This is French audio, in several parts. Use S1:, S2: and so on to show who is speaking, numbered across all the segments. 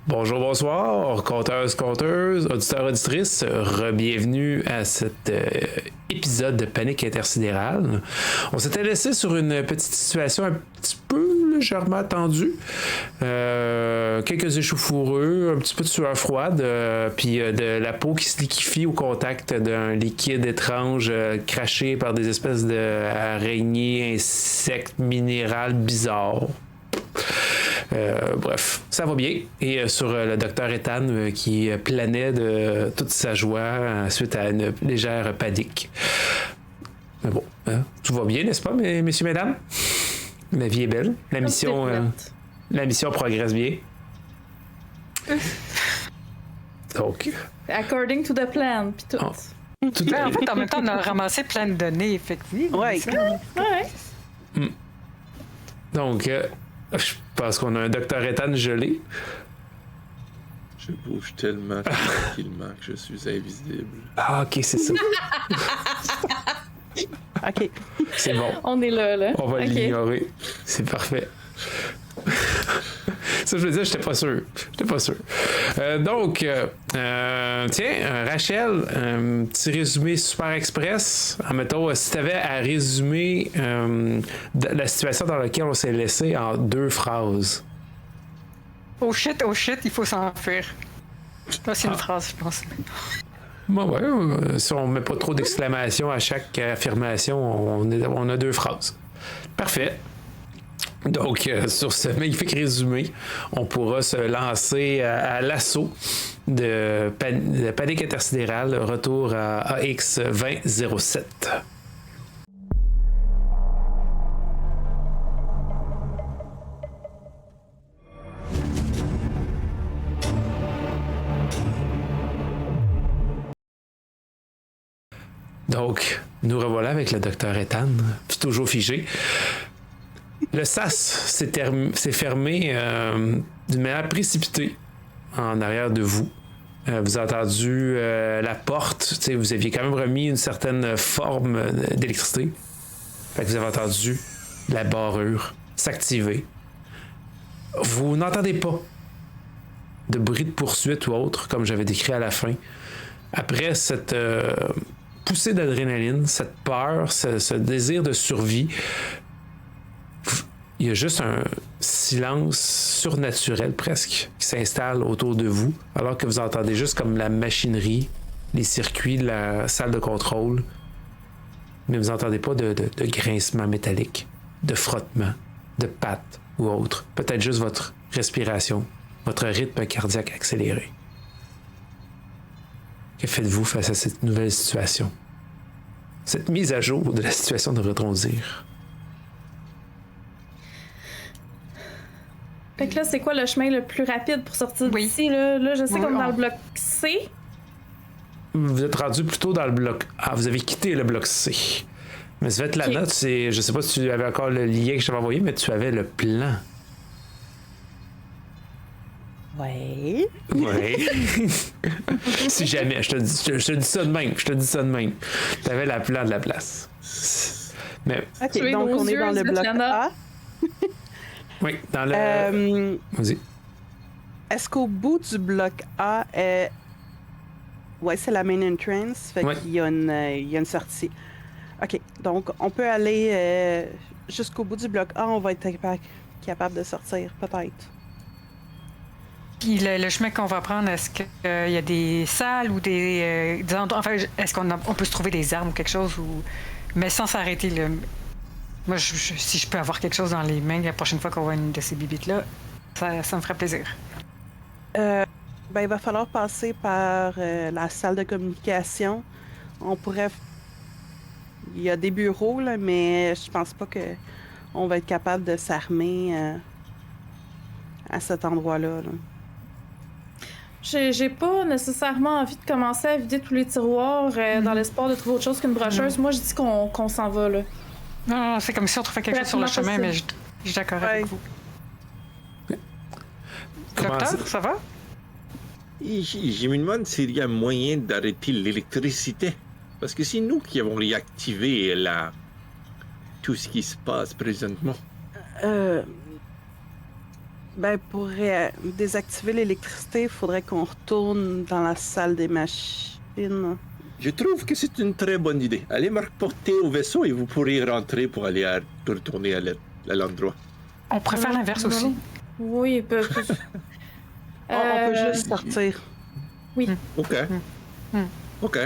S1: Bonjour, bonsoir, conteuses, auditeurs, auditrices, re-bienvenue à cet épisode de Panique intersidérale. On s'était laissé sur une petite situation un petit peu légèrement tendue, quelques échauffoureux, un petit peu de sueur froide, puis de la peau qui se liquéfie au contact d'un liquide étrange craché par des espèces d'araignées, insectes, minérales bizarres. Bref, ça va bien. Et sur le docteur Ethan qui planait de toute sa joie suite à une légère panique. Mais bon, tout va bien, n'est-ce pas, messieurs, mesdames? La vie est belle. La mission progresse bien. Donc.
S2: According to the plan, puis tout.
S3: En fait, en même temps, on a ramassé plein de données, effectivement.
S2: Ouais.
S1: Donc, je pense qu'on a un docteur Ethan gelé.
S4: Je bouge tellement tranquillement que je suis invisible.
S1: Ah, ok, c'est ça.
S2: Ok.
S1: C'est bon.
S2: On est là.
S1: On va l'ignorer. C'est parfait. Ça, je veux dire, j'étais pas sûr. Donc, tiens, Rachel, un petit résumé super express. Mettons, si tu avais à résumer la situation dans laquelle on s'est laissé en 2 phrases.
S3: Oh shit, il faut s'enfuir. Ça, c'est une phrase, je pense.
S1: Ouais, si on met pas trop d'exclamations à chaque affirmation, on a 2 phrases. Parfait. Donc, sur ce magnifique résumé, on pourra se lancer à l'assaut de Panique intersidérale, retour à AX 2007. Donc, nous revoilà avec le docteur Ethan, puis toujours figé. Le sas s'est fermé d'une manière précipitée en arrière de vous. Vous avez entendu la porte, vous aviez quand même remis une certaine forme d'électricité. Fait que vous avez entendu la barrure s'activer. Vous n'entendez pas de bruit de poursuite ou autre, comme j'avais décrit à la fin. Après cette poussée d'adrénaline, cette peur, ce désir de survie, il y a juste un silence surnaturel presque qui s'installe autour de vous, alors que vous entendez juste comme la machinerie, les circuits de la salle de contrôle, mais vous n'entendez pas de grincement métallique, de frottement, de pattes ou autre. Peut-être juste votre respiration, votre rythme cardiaque accéléré. Que faites-vous face à cette nouvelle situation? Cette mise à jour de la situation, devrait-on dire?
S2: Fait que là, c'est quoi le chemin le plus rapide pour sortir d'ici? Là, je sais qu'on est dans le bloc C.
S1: Vous êtes rendu plutôt dans le bloc A. Vous avez quitté le bloc C. Mais ça va être la note, c'est. Je sais pas si tu avais encore le lien que je t'avais envoyé, mais tu avais le plan.
S2: Ouais.
S1: Si jamais, je te dis ça de même. Tu avais la plan de la place. Mais.
S5: Ok, donc on est dans le bloc A.
S1: Oui, dans le. Vas-y.
S5: Est-ce qu'au bout du bloc A est. Ouais, c'est la main entrance. Fait qu'il y a une sortie. Ok, donc on peut aller jusqu'au bout du bloc A. On va être capable de sortir, peut-être.
S3: Puis le chemin qu'on va prendre, est-ce qu'il y a des salles ou des endroits. Enfin, est-ce qu'on peut se trouver des armes ou quelque chose ou. Mais sans s'arrêter, là. Moi, si je peux avoir quelque chose dans les mains la prochaine fois qu'on voit une de ces bibites-là, ça me ferait plaisir.
S5: Il va falloir passer par la salle de communication. On pourrait... Il y a des bureaux, là, mais je pense pas qu'on va être capable de s'armer à cet endroit-là. Là.
S2: J'ai pas nécessairement envie de commencer à vider tous les tiroirs dans l'espoir de trouver autre chose qu'une brocheuse. Moi, je dis qu'on s'en va, là.
S3: Non, c'est comme si on trouvait quelque chose sur le chemin, mais je suis d'accord avec vous. Docteur, ça va?
S4: Je me demande s'il y a moyen d'arrêter l'électricité. Parce que c'est nous qui avons réactivé tout ce qui se passe présentement.
S5: Ben, pour désactiver l'électricité, il faudrait qu'on retourne dans la salle des machines.
S4: Je trouve que c'est une très bonne idée. Allez me reporter au vaisseau et vous pourrez rentrer pour aller retourner à l'endroit.
S3: On préfère l'inverse aussi.
S2: Oui,
S5: On peut juste sortir.
S2: Oui.
S4: OK. OK.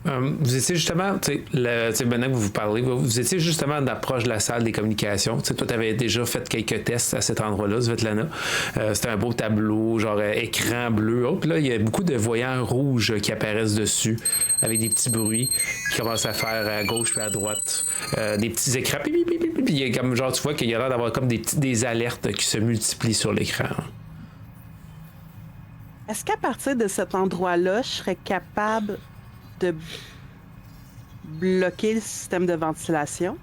S1: Vous étiez justement, maintenant que vous parlez, vous étiez justement en approche de la salle des communications. Toi, tu avais déjà fait quelques tests à cet endroit-là, Svetlana. C'était un beau tableau, genre écran bleu. Oh, puis là, il y a beaucoup de voyants rouges qui apparaissent dessus, avec des petits bruits qui commencent à faire à gauche puis à droite. Des petits écrans. Puis il y a comme, genre, tu vois qu'il y a l'air d'avoir comme des alertes qui se multiplient sur l'écran.
S5: Est-ce qu'à partir de cet endroit-là, je serais capable de bloquer le système de ventilation?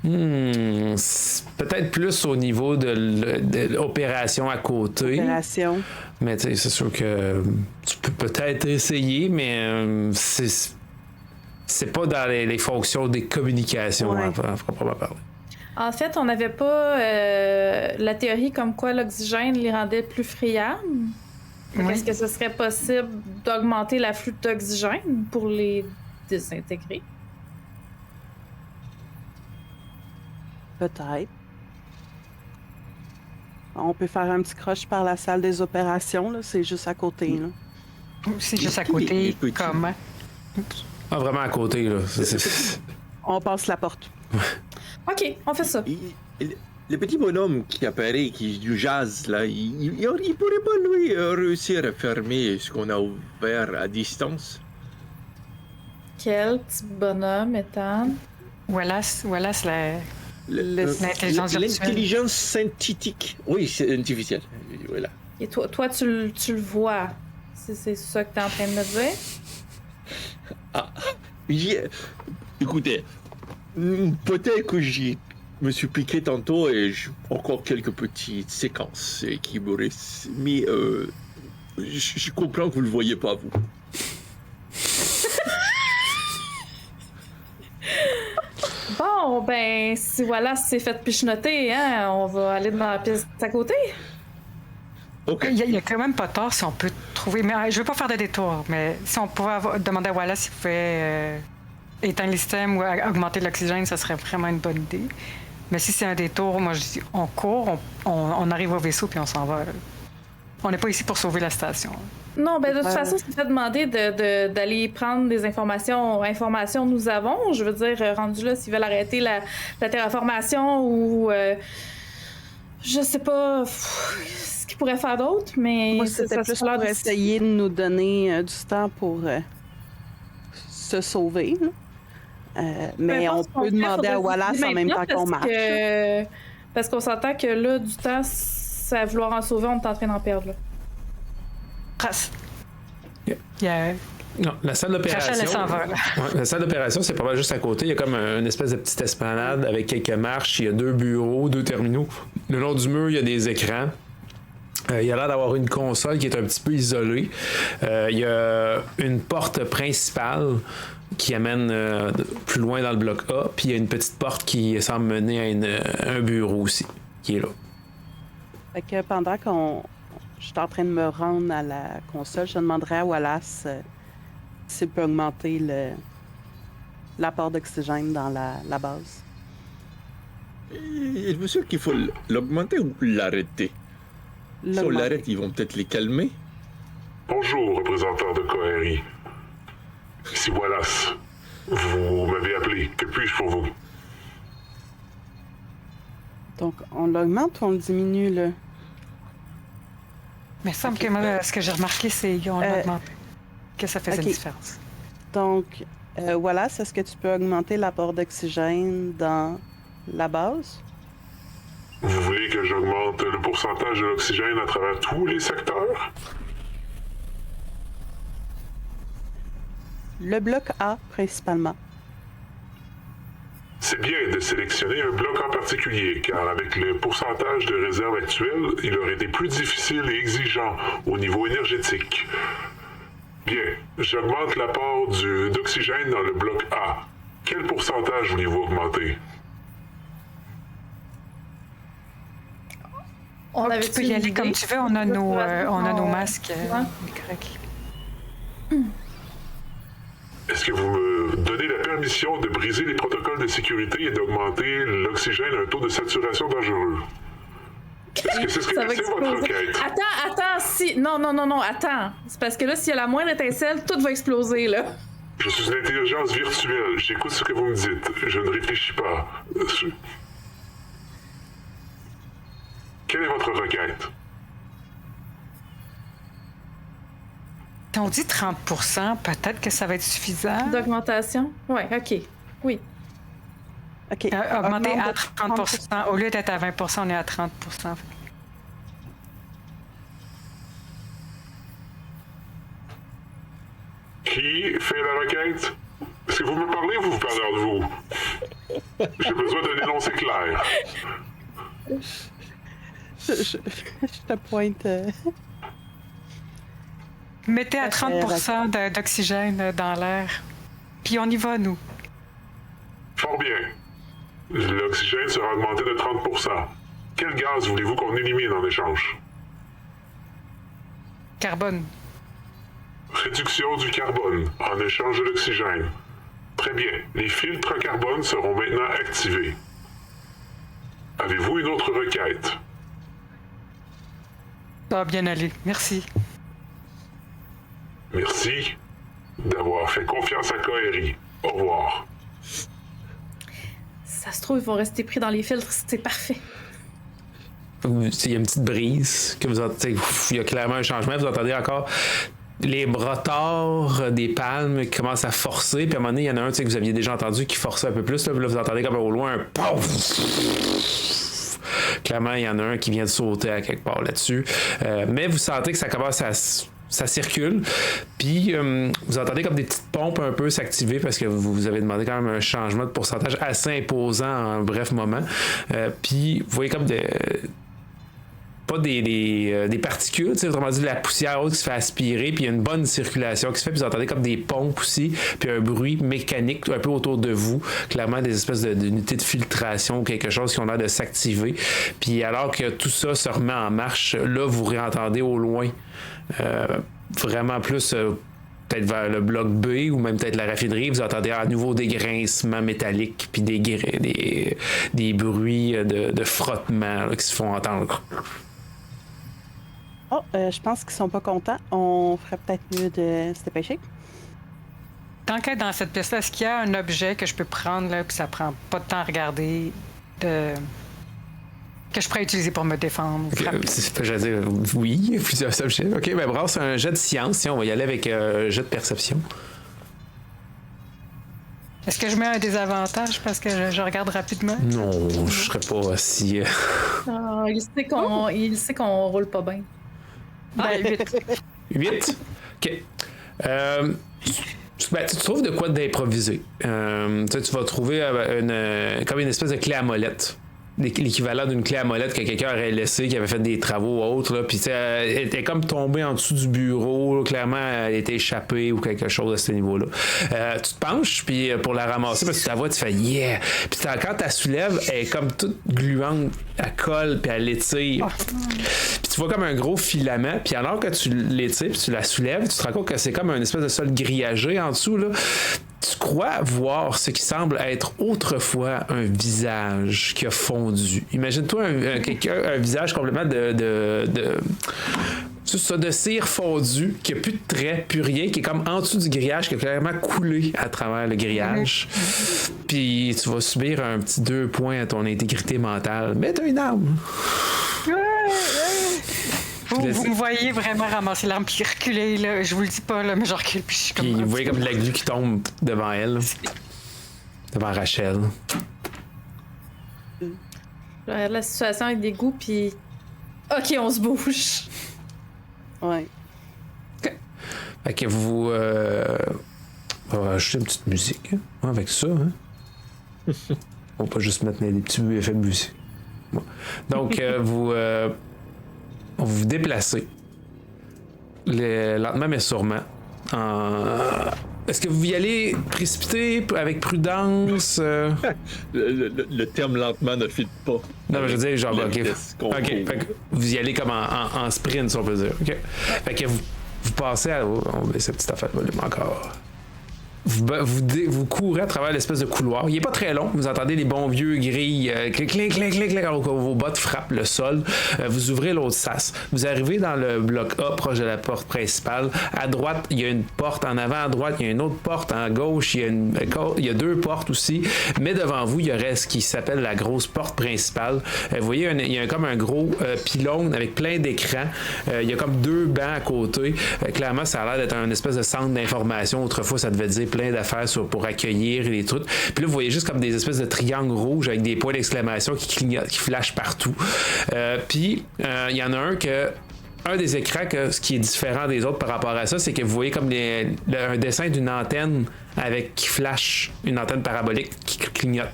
S1: Peut-être plus au niveau de l'opération à côté.
S5: Opération.
S1: Mais tu sais, c'est sûr que tu peux peut-être essayer, mais c'est pas dans les fonctions des communications,
S5: Ouais.
S1: à proprement parler.
S2: En fait, on n'avait pas la théorie comme quoi l'oxygène les rendait plus friables.
S3: Oui.
S2: Est-ce que ce serait possible d'augmenter l'afflux d'oxygène pour les désintégrer?
S5: Peut-être. On peut faire un petit croche par la salle des opérations, là. C'est juste à côté, là.
S3: C'est juste à
S4: Les
S3: côté.
S4: petits.
S3: Comment?
S1: Ah, vraiment à côté, là.
S5: On passe la porte.
S2: OK, on fait ça.
S4: Le petit bonhomme qui apparaît, qui jase, là, il pourrait pas, lui, réussir à fermer ce qu'on a ouvert à distance?
S2: Quel petit bonhomme, Ethan?
S3: Wallace, l'intelligence virtuelle.
S4: L'intelligence synthétique. Oui, c'est artificielle. Voilà.
S2: Et toi tu le vois. C'est ça que tu es en train de me dire?
S4: Écoutez, peut-être que j'y me suis piqué tantôt et j'ai encore quelques petites séquences qui me restent. Mais je comprends que vous le voyez pas, vous.
S2: Bon, ben, si voilà, c'est fait pichenoter, hein, on va aller dans la pièce à côté.
S4: OK.
S3: Il y a quand même pas tort si on peut trouver. Mais je veux pas faire de détour, mais si on pouvait demander à Wallace s'il pouvait éteindre les systèmes ou augmenter l'oxygène, ça serait vraiment une bonne idée. Mais si c'est un détour, moi je dis on court, on arrive au vaisseau puis on s'en va. On n'est pas ici pour sauver la station.
S2: Non, ben de toute façon, c'est fait demander d'aller prendre des informations nous avons. Je veux dire, rendu là, s'ils veulent arrêter la terraformation ou je sais pas ce qu'ils pourraient faire d'autre, mais
S5: Moi, c'était plus pour essayer de nous donner du temps pour se sauver, là. Mais on peut demander à Wallace en même temps qu'on marche.
S2: Parce qu'on s'entend que là, du temps, à vouloir en sauver, on est en train d'en perdre. Là.
S3: Trace.
S1: Yeah.
S3: Il y a...
S1: Non, la salle d'opération.
S3: Rachel, elle s'en va.
S1: Ouais, la salle d'opération, c'est pas mal juste à côté. Il y a comme une espèce de petite esplanade avec quelques marches. Il y a 2 bureaux, 2 terminaux. Le long du mur, il y a des écrans. Il y a l'air d'avoir une console qui est un petit peu isolée. Il y a une porte principale qui amène plus loin dans le bloc A. Puis il y a une petite porte qui semble mener à un bureau aussi, qui est là.
S5: Fait que pendant je suis en train de me rendre à la console, je demanderai à Wallace s'il peut augmenter l'apport d'oxygène dans la base.
S4: Êtes-vous sûr qu'il faut l'augmenter ou l'arrêter? Si on l'arrête, ils vont peut-être les calmer.
S6: Bonjour, représentant de Cohéry. Ici Wallace. Vous m'avez appelé. Que puis-je pour vous?
S5: Donc, on l'augmente ou on le diminue, là?
S3: Mais il semble que moi, ce que j'ai remarqué, c'est qu'on augmente. Que ça faisait une différence.
S5: Donc, Wallace, est-ce que tu peux augmenter l'apport d'oxygène dans la base?
S6: Vous voulez que j'augmente le pourcentage de l'oxygène à travers tous les secteurs?
S5: Le bloc A, principalement.
S6: C'est bien de sélectionner un bloc en particulier, car avec le pourcentage de réserve actuel, il aurait été plus difficile et exigeant au niveau énergétique. Bien, j'augmente l'apport d'oxygène dans le bloc A. Quel pourcentage voulez-vous augmenter?
S2: On avait
S3: Tu peux y aller comme tu veux, on a nos masques. Correct.
S6: Est-ce que vous me donnez la permission de briser les protocoles de sécurité et d'augmenter l'oxygène à un taux de saturation dangereux? Est-ce que c'est ce que
S2: Ça va
S6: c'est votre
S2: exploser.
S6: requête?
S2: Attends, si... Non, attends. C'est parce que là, s'il y a la moindre étincelle, tout va exploser, là.
S6: Je suis une intelligence virtuelle. J'écoute ce que vous me dites. Je ne réfléchis pas. Quelle est votre requête?
S3: Si on dit 30%, peut-être que ça va être suffisant.
S2: D'augmentation? Ouais, OK. Oui.
S5: OK.
S3: Augmenter
S5: Augmente
S3: à
S5: de
S3: 30%. Au lieu d'être à 20%, on est à 30%.
S6: Qui fait la requête? Est-ce que vous me parlez ou vous parlez de vous? J'ai besoin d'un énoncé clair.
S5: Je te pointe.
S3: Mettez à 30% d'oxygène dans l'air. Puis on y va, nous.
S6: Fort bien. L'oxygène sera augmenté de 30%. Quel gaz voulez-vous qu'on élimine en échange?
S3: Carbone.
S6: Réduction du carbone en échange de l'oxygène. Très bien. Les filtres à carbone seront maintenant activés. Avez-vous une autre requête?
S3: Ça va bien aller. Merci.
S6: Merci d'avoir fait confiance à Cohéry. Au revoir.
S2: Ça se trouve, ils vont rester pris dans les filtres. C'est parfait.
S1: Il y a une petite brise que vous entendez. Il y a clairement un changement. Vous entendez encore les rotords des palmes qui commencent à forcer. Puis à un moment donné, il y en a un que vous aviez déjà entendu qui forçait un peu plus. Là, vous entendez comme au loin un pouf. Clairement, il y en a un qui vient de sauter à quelque part là-dessus. Mais vous sentez que ça commence à... Ça circule, puis vous entendez comme des petites pompes un peu s'activer parce que vous avez demandé quand même un changement de pourcentage assez imposant en un bref moment. Puis vous voyez comme pas des particules, autrement dit de la poussière haute qui se fait aspirer, puis il y a une bonne circulation qui se fait, puis vous entendez comme des pompes aussi, puis un bruit mécanique un peu autour de vous, clairement des espèces d'unités de filtration ou quelque chose qui ont l'air de s'activer. Puis alors que tout ça se remet en marche, là vous réentendez au loin vraiment plus peut-être vers le bloc B ou même peut-être la raffinerie, vous entendez à nouveau des grincements métalliques puis des bruits de frottement là, qui se font entendre.
S5: Oh, je pense qu'ils sont pas contents. On ferait peut-être mieux de se dépêcher.
S3: Tant qu'être dans cette pièce-là, est-ce qu'il y a un objet que je peux prendre là, puis ça prend pas de temps à regarder, que je pourrais utiliser pour me défendre?
S1: J'allais dire oui, plusieurs objets. Ok, ben brasse un jet de science. Tiens, on va y aller avec un jet de perception.
S3: Est-ce que je mets un désavantage parce que je regarde rapidement?
S1: Non, je serais pas si...
S2: Il sait qu'on roule pas bien.
S3: Ben, 8.
S1: 8? OK. Tu trouves de quoi d'improviser. Tu vas trouver comme une espèce de clé à molette. L'équivalent d'une clé à molette que quelqu'un aurait laissé, qui avait fait des travaux autres. Là, puis elle était comme tombée en dessous du bureau. Là, clairement, elle était échappée ou quelque chose à ce niveau-là. Tu te penches puis pour la ramasser, parce que ta voix, tu fais yeah! Puis quand tu la soulèves, elle est comme toute gluante. Elle colle puis elle l'étire. Puis tu vois comme un gros filament. Puis alors que tu l'étires puis tu la soulèves, tu te rends compte que c'est comme un espèce de sol grillagé en dessous. Là. Tu crois voir ce qui semble être autrefois un visage qui a fondu. Imagine-toi un visage complètement de cire fondue, qui a plus de traits, plus rien, qui est comme en dessous du grillage, qui a clairement coulé à travers le grillage. Puis tu vas subir un petit 2 points à ton intégrité mentale. Mais t'as une arme.
S3: Vous me voyez vraiment ramasser l'arme puis reculer, là. Je vous le dis pas, là, mais je recule puis je suis comme...
S1: Puis vous voyez comme de la glu qui tombe devant elle. Devant Rachel.
S2: Je regarde la situation avec des goûts, puis... OK, on se bouge.
S5: Ouais.
S1: OK. Fait que vous... on va ajouter une petite musique hein, avec ça. Hein. On va pas juste mettre des petits effets de musique. Bon. Donc, vous déplacez lentement mais sûrement est-ce que vous y allez précipiter, avec prudence?
S4: Le terme lentement ne fit pas.
S1: Non, mais je veux dire, genre,
S4: La
S1: ok.
S4: vitesse qu'on
S1: Ok,
S4: court.
S1: fait que vous y allez comme en sprint, si on peut dire. Ok. Fait que vous passez à. On met cette petite affaire de volume encore. Vous courez à travers l'espèce de couloir. Il est pas très long. Vous entendez les bons vieux grilles. Clic, clic, clic, clic, clic, quand vos bottes frappent le sol. Vous ouvrez l'autre sas. Vous arrivez dans le bloc A, proche de la porte principale. À droite, il y a une porte. En avant, à droite, il y a une autre porte. En gauche, il y a 2 portes aussi. Mais devant vous, il y aurait ce qui s'appelle la grosse porte principale. Vous voyez, il y a comme un gros pylône avec plein d'écrans. Il y a comme 2 bancs à côté. Clairement, ça a l'air d'être un espèce de centre d'information. Autrefois, ça devait dire plein d'affaires pour accueillir les trucs. Puis là, vous voyez juste comme des espèces de triangles rouges avec des points d'exclamation qui clignotent, qui flashent partout. Puis, il y en a un des écrans, ce qui est différent des autres par rapport à ça, c'est que vous voyez comme un dessin d'une antenne qui flash, une antenne parabolique qui clignote,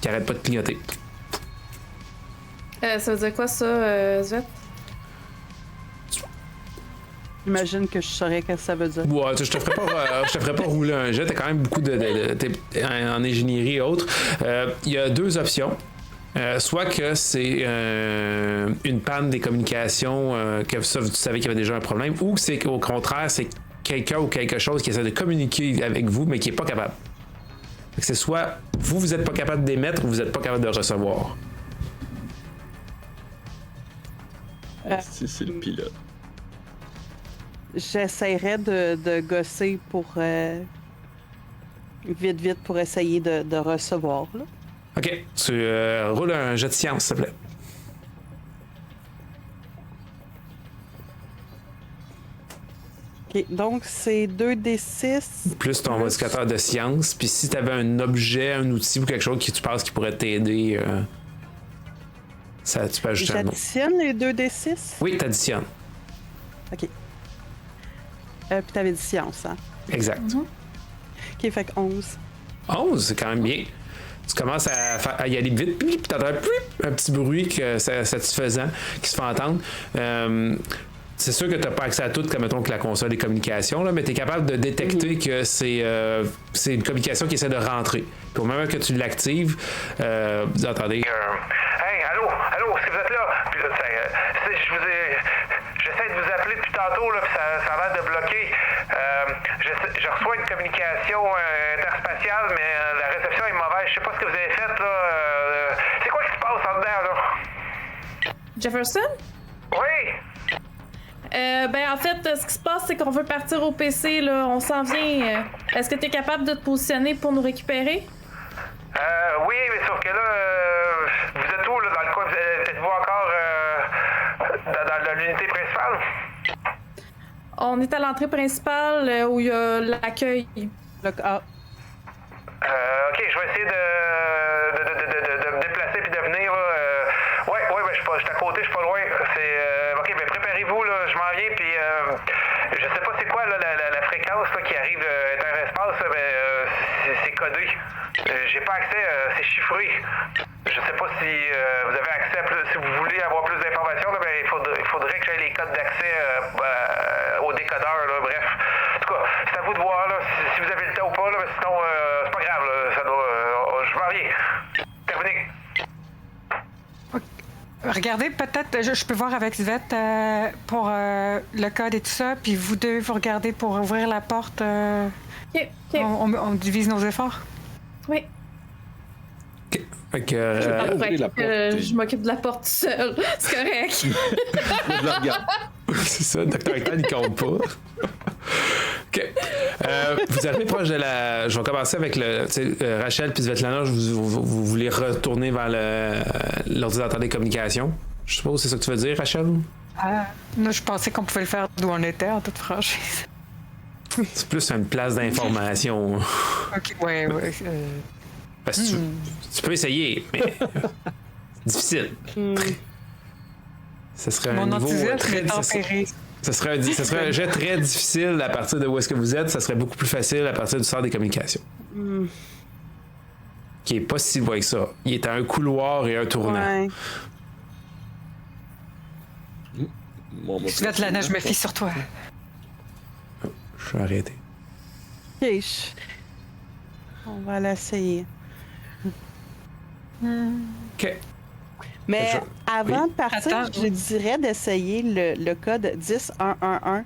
S1: qui arrête pas de clignoter.
S2: Ça veut dire quoi, ça, Zvet?
S5: J'imagine que je saurais ce que ça veut dire.
S1: Ouais, je te ferais pas rouler un jet. T'as quand même beaucoup en ingénierie et autres. Il y a 2 options. Soit que c'est une panne des communications, que ça, vous savez qu'il y avait déjà un problème, ou que c'est qu'au contraire, c'est quelqu'un ou quelque chose qui essaie de communiquer avec vous, mais qui n'est pas capable. Fait que c'est soit vous êtes pas capable d'émettre, ou vous n'êtes pas capable de recevoir.
S4: C'est le pilote.
S5: J'essaierais de gosser pour vite pour essayer de recevoir. Là.
S1: Ok, tu roules un jet de science, s'il te plaît.
S5: Ok, donc c'est 2d6.
S1: Plus ton modificateur de science, puis si tu avais un objet, un outil ou quelque chose que tu penses qui pourrait t'aider, ça, tu peux ajouter un nom.
S5: J'additionne les 2d6?
S1: Oui, t'additionnes.
S5: Ok. Puis t'avais dit science, hein?
S1: Exact.
S5: Ok, fait que 11.
S1: 11, c'est quand même bien. Tu commences à y aller vite, puis t'entends un petit bruit satisfaisant qui se fait entendre. C'est sûr que tu n'as pas accès à tout, comme mettons que la console des communications, là, mais tu es capable de détecter que c'est une communication qui essaie de rentrer. Puis au moment que tu l'actives, vous entendez.
S7: Hey, allô, est-ce que vous êtes là? Puis là, j'essaie de vous appeler depuis tantôt, là, puis ça a l'air de bloquer. Je reçois une communication interspatiale, mais la réception est mauvaise. Je sais pas ce que vous avez fait, là. C'est quoi qui se passe en dedans, là?
S2: Jefferson?
S7: Oui!
S2: En fait, ce qui se passe, c'est qu'on veut partir au PC, là. On s'en vient. Est-ce que tu es capable de te positionner pour nous récupérer?
S7: Oui, mais sauf que là, vous êtes où, là, dans le coin? Êtes-vous encore dans l'unité principale?
S2: On est à l'entrée principale où il y a l'accueil.
S5: Bloc A.
S7: Ok, je vais essayer de me déplacer puis de venir, là. Ouais, ben, je suis à côté, je suis pas loin. Ok, ben préparez-vous, là, je m'en viens, puis je sais pas c'est quoi, là, la fréquence, là, qui arrive interespace, mais c'est codé. J'ai pas accès, c'est chiffré. Je sais pas si vous avez accès à plus, si vous voulez avoir plus d'informations, là, ben, il faudrait que j'aie les codes d'accès au décodeur, là, bref. En tout cas, c'est à vous de voir, là, si vous avez le temps ou pas, là, mais sinon, c'est pas grave, là, je m'en viens. Terminé.
S3: Regardez, peut-être, je peux voir avec Svet pour le code et tout ça, puis vous deux, vous regardez pour ouvrir la porte.
S2: Ok.
S3: On divise nos efforts.
S2: Oui.
S1: OK. Fait que,
S4: ouvrir la porte.
S2: Je m'occupe de la porte seule. C'est correct.
S4: Je la regarde.
S1: c'est ça, Dr. Hector, il compte pas. OK. Vous arrivez proche de la... Je vais commencer avec Rachel puis Svetlana. Vous voulez retourner vers l'ordinateur des communications. Je suppose c'est ça que tu veux dire, Rachel?
S3: Là, je pensais qu'on pouvait le faire d'où on était, en toute franchise.
S1: C'est plus une place d'information.
S3: OK, ouais.
S1: Parce que tu peux essayer, mais difficile. Ce serait
S3: Mon
S1: un niveau
S3: enthousiasme est
S1: très...
S3: tempéré.
S1: Ça serait un jet très difficile à partir de où est-ce que vous êtes. Ça serait beaucoup plus facile à partir du centre des communications. Qui est pas si loin que ça. Il est à un couloir et un tournant.
S5: Ouais.
S3: Svetlana, je me fie sur toi.
S1: Je vais arrêter.
S5: Ok, on va l'essayer.
S1: OK.
S5: Mais avant
S1: Oui.
S5: de partir,
S3: Attends.
S5: je dirais d'essayer le code 10111.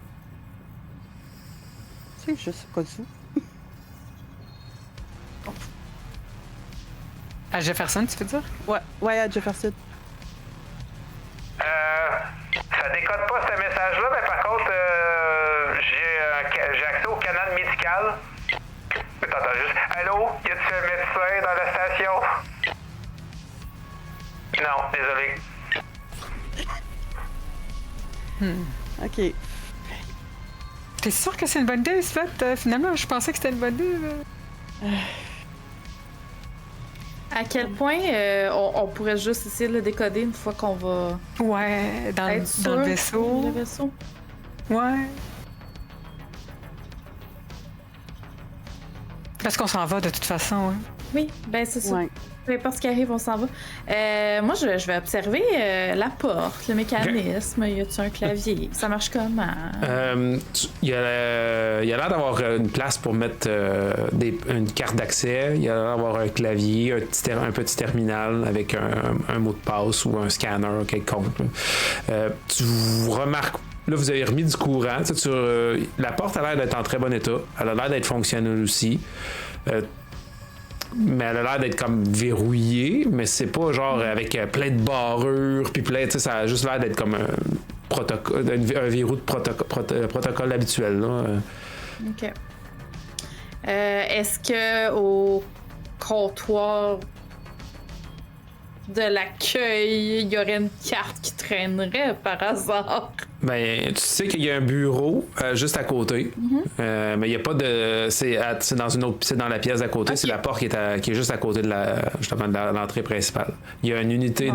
S5: C'est juste au cas où.
S3: À Jefferson, tu veux dire?
S5: Ouais, à Jefferson.
S7: Ça décode pas ce message-là, mais par contre, j'ai accès au canal médical. T'entends juste « Allô? Y a-t-il un médecin dans la station? » Non, désolé.
S5: Ok.
S3: T'es sûr que c'est une bonne idée, Svet? Finalement, je pensais que c'était une bonne idée.
S2: À quel point on pourrait juste essayer de le décoder une fois qu'on va
S3: Ouais, dans
S2: être
S3: le
S2: sûr
S3: vaisseau.
S2: Le vaisseau.
S3: Ouais. Parce qu'on s'en va de toute façon. Hein.
S2: Oui, ben c'est ça.
S5: Ouais.
S2: Peu importe ce qui arrive, on s'en va. Moi, je vais observer la porte, le mécanisme. Y a-tu un clavier? Ça marche comment?
S1: Il y a l'air d'avoir une place pour mettre une carte d'accès. Il y a l'air d'avoir un clavier, un petit terminal avec un mot de passe ou un scanner quelconque. Tu remarques. Là, vous avez remis du courant. La porte a l'air d'être en très bon état. Elle a l'air d'être fonctionnelle aussi. Mais elle a l'air d'être comme verrouillée, mais c'est pas genre avec plein de barrures, puis plein, tu sais, ça a juste l'air d'être comme un verrou de protocole habituel, là.
S2: OK. Est-ce que au comptoir de l'accueil, il y aurait une carte qui traînerait par hasard?
S1: Ben, tu sais qu'il y a un bureau juste à côté, mais il n'y a pas de. C'est dans une autre. C'est dans la pièce d'à côté.
S2: Okay.
S1: C'est la porte qui est juste à côté de l'entrée principale. Il y a une unité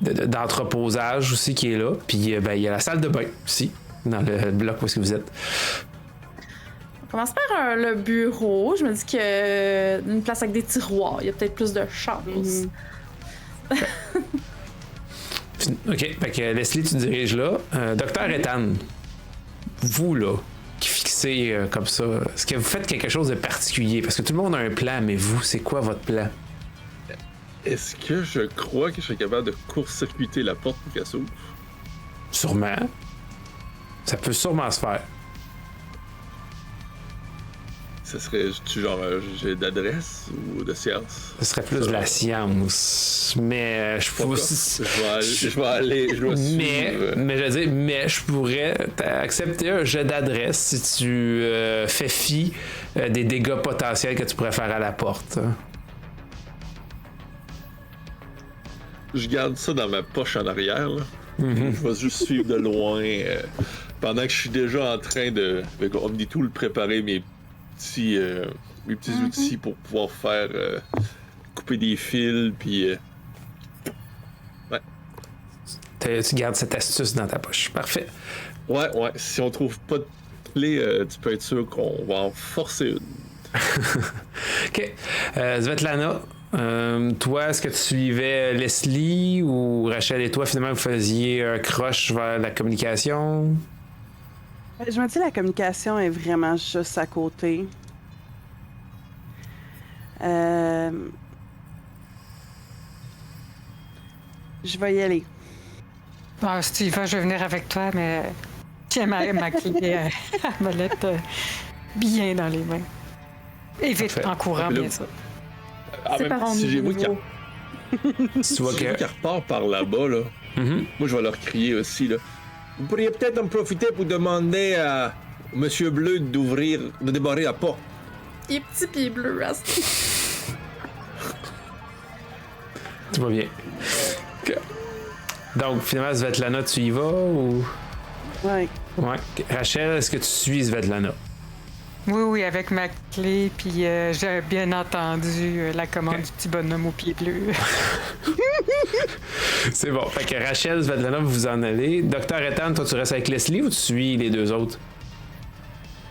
S1: d'entreposage aussi qui est là. Puis ben, il y a la salle de bain aussi, dans le bloc où est-ce que vous êtes.
S2: On commence par le bureau. Je me dis qu'une place avec des tiroirs, il y a peut-être plus de chance.
S1: OK. Fait que Leslie, tu diriges là. Docteur Ethan, vous, là, qui fixez comme ça, est-ce que vous faites quelque chose de particulier? Parce que tout le monde a un plan, mais vous, c'est quoi votre plan?
S4: Est-ce que je crois que je serais capable de court-circuiter la porte pour qu'elle s'ouvre?
S1: Sûrement. Ça peut sûrement se faire.
S4: Ce serait genre un jet d'adresse ou de science?
S1: Ce serait plus de la science. Mais je pourrais aussi.
S4: Je dois suivre.
S1: Mais je veux dire, mais je pourrais accepter un jet d'adresse si tu fais fi des dégâts potentiels que tu pourrais faire à la porte.
S4: Je garde ça dans ma poche en arrière. Là. Je vais juste suivre de loin pendant que je suis déjà en train de, avec Omni-Tool, préparer mes petits outils pour pouvoir faire couper des fils, puis ouais.
S1: Tu gardes cette astuce dans ta poche. Parfait.
S4: Ouais. Si on trouve pas de clé, tu peux être sûr qu'on va en forcer une.
S1: OK. Svetlana, toi, est-ce que tu suivais Leslie ou Rachel et toi, finalement, vous faisiez un croche vers la communication?
S5: Je me dis la communication est vraiment juste à côté. Je vais y aller.
S3: Ah, si tu y vas, je vais venir avec toi, mais tiens ma clé à molette bien dans les mains. Et vite,
S1: Parfait.
S3: en courant, bien sûr.
S4: Si j'ai moi qui
S1: Tu vois que.
S4: repart par là-bas, là, moi je vais leur crier aussi, là. Vous pourriez peut-être en profiter pour demander à Monsieur Bleu de débarrer la porte.
S2: Il est petit pis bleu, Rust.
S1: Tu vois bien. OK. Donc, finalement, Svetlana, tu y vas ou.
S5: Ouais.
S1: Ouais. Rachel, est-ce que tu suis Svetlana?
S3: Oui, avec ma clé, puis j'ai bien entendu la commande du petit bonhomme aux pieds bleus.
S1: C'est bon. Fait que Rachel, Svetlana, vous en allez. Docteur Ethan, toi, tu restes avec Leslie ou tu suis les deux autres?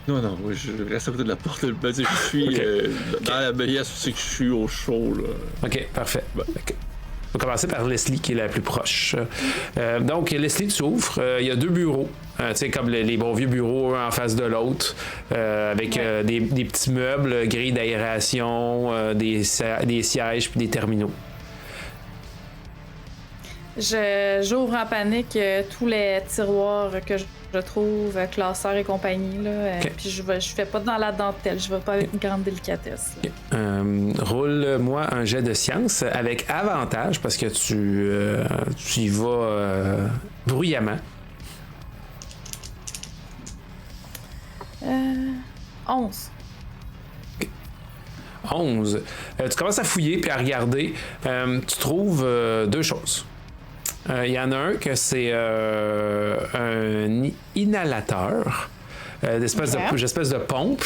S4: Non, moi je reste à côté de la porte. Je suis
S1: Okay.
S4: dans la baillesse, c'est que je suis au chaud, là.
S1: OK, parfait.
S4: Ouais.
S1: Fait que On va commencer par Leslie, qui est la plus proche. Donc, Leslie, tu ouvres. Il y a 2 bureaux. Tu sais, comme les bons vieux bureaux, un en face de l'autre, avec des petits meubles, grilles d'aération, des sièges puis des terminaux.
S2: J'ouvre en panique tous les tiroirs que je trouve, classeurs et compagnie, là, puis je fais pas dans la dentelle, je vais pas avec une grande délicatesse.
S1: Roule-moi un jet de science avec avantage parce que tu y vas bruyamment.
S2: 11.
S1: 11. Tu commences à fouiller puis à regarder. Tu trouves 2 choses. Il y en a un que c'est un inhalateur, d'espèce de pompe,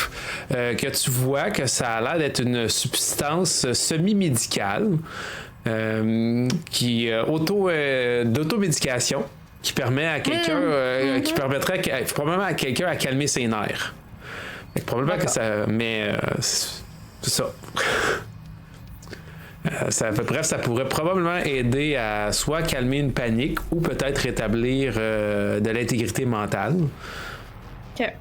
S1: que tu vois que ça a l'air d'être une substance semi-médicale d'automédication qui permet à quelqu'un, qui permettrait probablement à quelqu'un à calmer ses nerfs. Probablement que ça. Mais c'est ça. Bref, ça pourrait probablement aider à soit calmer une panique ou peut-être rétablir de l'intégrité mentale.
S2: OK.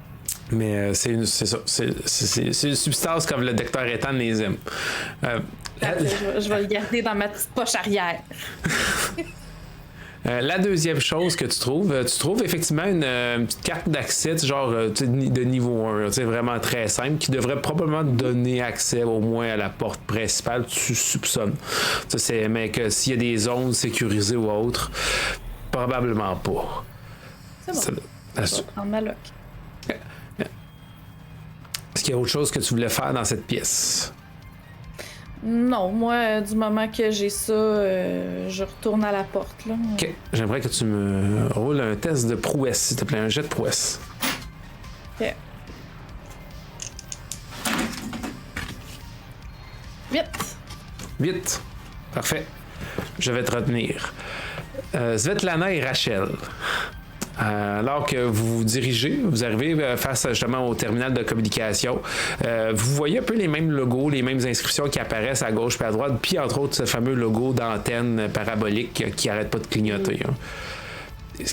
S1: Mais c'est ça. C'est une substance comme le docteur Ethan les aime.
S2: Je vais le garder dans ma petite poche arrière.
S1: La deuxième chose que tu trouves effectivement une petite carte d'accès, genre de niveau 1, vraiment très simple, qui devrait probablement donner accès au moins à la porte principale, tu soupçonnes. Mais que s'il y a des zones sécurisées ou autres, probablement pas.
S2: C'est bon. Je vais prendre ma loc.
S1: Est-ce qu'il y a autre chose que tu voulais faire dans cette pièce?
S2: Non, moi, du moment que j'ai ça, je retourne à la porte. Là.
S1: OK. J'aimerais que tu me roules un test de prouesse, s'il te plaît, un jet de prouesse.
S2: OK. 8.
S1: 8. Parfait. Je vais te retenir. Svetlana et Rachel. Alors que vous vous dirigez, vous arrivez face justement au terminal de communication, vous voyez un peu les mêmes logos, les mêmes inscriptions qui apparaissent à gauche et à droite, puis entre autres ce fameux logo d'antenne parabolique qui arrête pas de clignoter.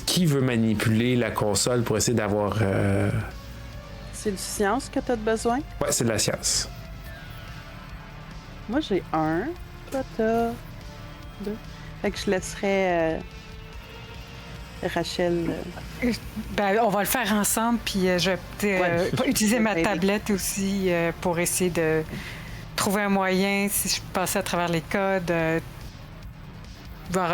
S1: Qui veut manipuler la console pour essayer d'avoir...
S5: C'est du science que tu as besoin?
S1: Ouais, c'est de la science.
S5: Moi, j'ai 1. Toi, t'as 2. Fait que je laisserais... Rachel.
S3: Ben, on va le faire ensemble, puis je vais utiliser ma tablette aussi pour essayer de trouver un moyen, si je passais à travers les codes.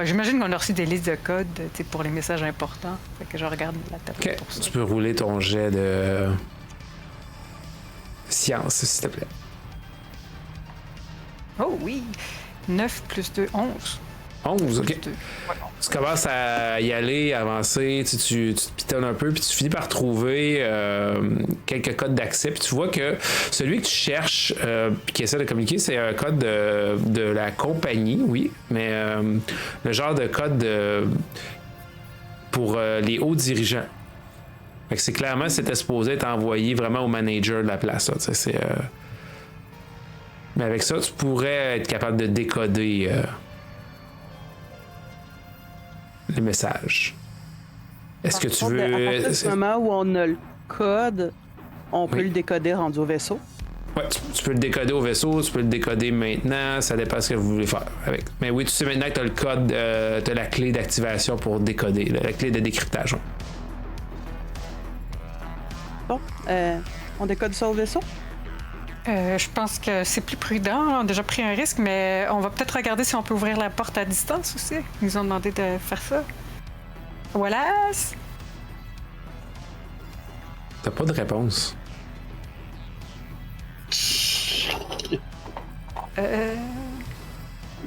S3: J'imagine qu'on a reçu des listes de codes pour les messages importants. Fait que je regarde la tablette pour ça.
S1: Tu peux rouler ton jet de science, s'il te plaît.
S3: Oh oui! 9 plus 2, 11.
S1: 11, OK.
S3: Ouais.
S1: Tu commences à y aller, avancer, tu te pitonnes un peu, puis tu finis par trouver quelques codes d'accès, puis tu vois que celui que tu cherches, puis qui essaie de communiquer, c'est un code de la compagnie, oui, mais le genre de code pour les hauts dirigeants. Fait que c'est clairement, c'était supposé être envoyé vraiment au manager de la place. Là, mais avec ça, tu pourrais être capable de décoder... les messages. Est-ce que tu veux...
S5: À partir du moment où on a le code, on peut le décoder rendu au vaisseau?
S1: Ouais, tu peux le décoder au vaisseau, tu peux le décoder maintenant, ça dépend de ce que vous voulez faire avec. Mais oui, tu sais maintenant que tu as le code, tu as la clé d'activation pour décoder, la clé de décryptage. Ouais.
S5: Bon, on décode ça au vaisseau?
S3: Je pense que c'est plus prudent. On a déjà pris un risque, mais on va peut-être regarder si on peut ouvrir la porte à distance aussi. Ils nous ont demandé de faire ça. Voilà.
S1: T'as pas de réponse.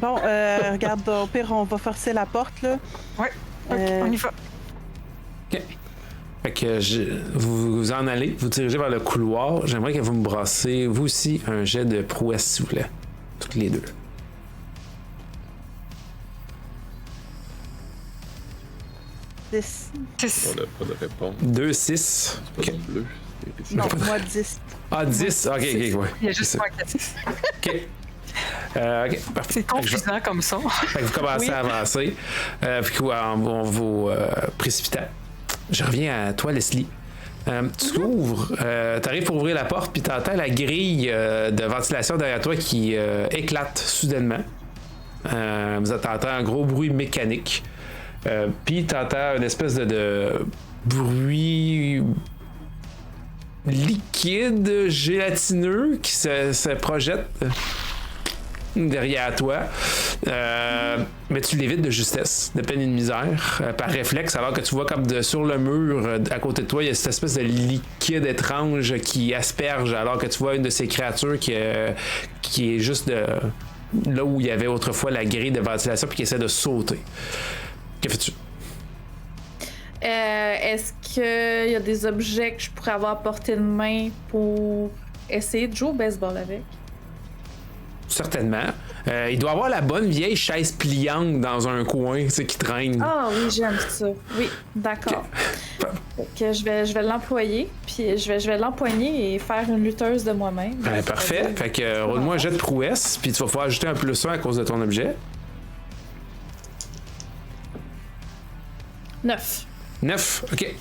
S5: Bon, regarde, au pire, on va forcer la porte, là.
S3: Ouais, okay, on y va.
S1: OK. Fait que vous en allez, vous dirigez vers le couloir. J'aimerais que vous me brassiez, vous aussi, un jet de prouesse, s'il vous plaît. Toutes les deux.
S4: Pas de réponse.
S1: 2, 6.
S4: C'est pas non bleu.
S5: Non, moi 10.
S1: Ah, 10. OK, ouais.
S3: Il y a juste moi qui a 10.
S1: OK. OK, parfait.
S3: C'est confusant comme ça.
S1: Fait que vous commencez à avancer. Puis en vous précipitant. Je reviens à toi, Leslie. Tu ouvres, t'arrives pour ouvrir la porte, puis t'entends la grille de ventilation derrière toi qui éclate soudainement. T'entends un gros bruit mécanique. Puis t'entends une espèce de bruit liquide, gélatineux qui se projette derrière toi. Mais tu l'évites de justesse, de peine et de misère, par réflexe, alors que tu vois comme sur le mur à côté de toi, il y a cette espèce de liquide étrange qui asperge, alors que tu vois une de ces créatures qui est juste là où il y avait autrefois la grille de ventilation puis qui essaie de sauter. Que fais-tu?
S2: Est-ce qu'il y a des objets que je pourrais avoir à portée de main pour essayer de jouer au baseball avec?
S1: Certainement. Il doit avoir la bonne vieille chaise pliante dans un coin, tu sais, qui traîne.
S2: Ah oui, j'aime ça. Oui, d'accord. Okay. Je vais l'employer, puis je vais l'empoigner et faire une lutteuse de moi-même.
S1: Parfait. Fait que roule-moi un jet de prouesse, puis tu vas pouvoir ajouter un +1 à cause de ton objet.
S2: 9.
S1: 9, ok.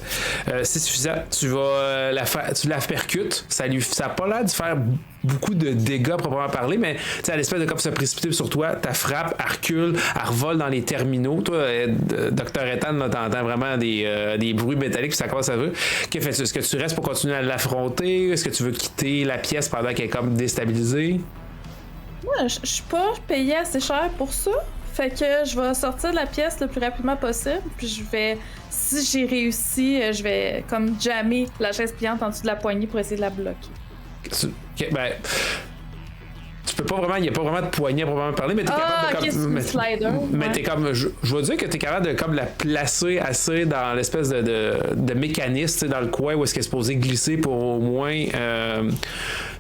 S1: C'est suffisant. Tu vas tu la percutes. Ça a pas l'air de faire beaucoup de dégâts proprement parler, mais tu sais, à l'espèce de comme se précipiter sur toi, ta frappe, elle recule, elle revole dans les terminaux. Toi, Dr. Ethan, là, t'entends vraiment des bruits métalliques, puis ça commence à ver. Que fais-tu? Est-ce que tu restes pour continuer à l'affronter? Est-ce que tu veux quitter la pièce pendant qu'elle est comme déstabilisée?
S2: Moi, je suis pas payée assez cher pour ça. Fait que je vais sortir de la pièce le plus rapidement possible, puis si j'ai réussi, je vais comme jammer la chaise pliante en dessous de la poignée pour essayer de la bloquer.
S1: Ok, ben... Tu peux pas vraiment, il n'y a pas vraiment de poignée à proprement parler, mais t'es capable de comme... Mais t'es comme, je veux dire que t'es capable de comme la placer assez dans l'espèce de mécanisme, dans le coin où est-ce qu'elle est supposée glisser pour au moins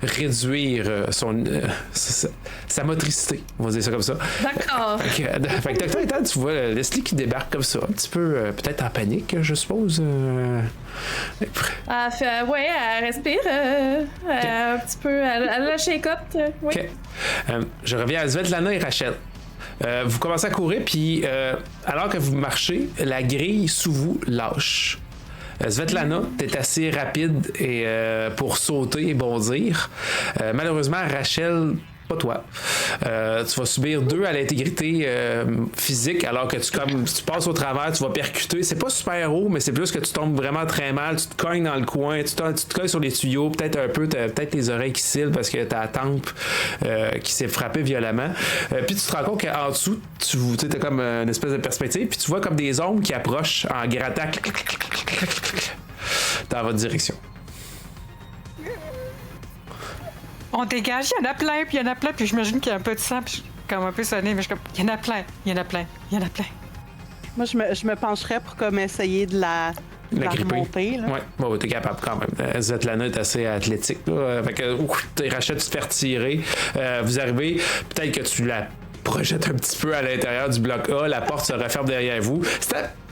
S1: réduire sa motricité, on va dire ça comme ça.
S2: D'accord.
S1: Fait que Dr. Ethan, tu vois Leslie qui débarque comme ça, un petit peu peut-être en panique, je suppose.
S2: Elle respire, un petit peu, elle lâche les cotes, oui.
S1: Okay. Je reviens à Svetlana et Rachel. Vous commencez à courir, puis alors que vous marchez, la grille sous vous lâche. Svetlana, t'es assez rapide pour sauter et bondir. Malheureusement, Rachel, pas toi. Tu vas subir 2 à l'intégrité physique, alors que tu passes au travers, tu vas percuter. C'est pas super haut, mais c'est plus que tu tombes vraiment très mal. Tu te cognes dans le coin, tu te cognes sur les tuyaux, peut-être un peu, t'as peut-être les oreilles qui scillent parce que t'as la tempe qui s'est frappée violemment. Puis tu te rends compte qu'en dessous, tu as comme une espèce de perspective, puis tu vois comme des ombres qui approchent en grattant dans votre direction.
S3: On dégage, il y en a plein, puis j'imagine qu'il y a un peu de sang, puis je suis comme un peu sonné, mais je suis comme, il y en a plein.
S5: Moi, je me pencherais pour comme essayer de la remonter.
S1: Oui, bon, t'es capable quand même. Svetlana est assez athlétique. Là. Fait que Rachel, tu te fais retirer. Vous arrivez, peut-être que tu la projettes un petit peu à l'intérieur du bloc A, la porte se referme derrière vous.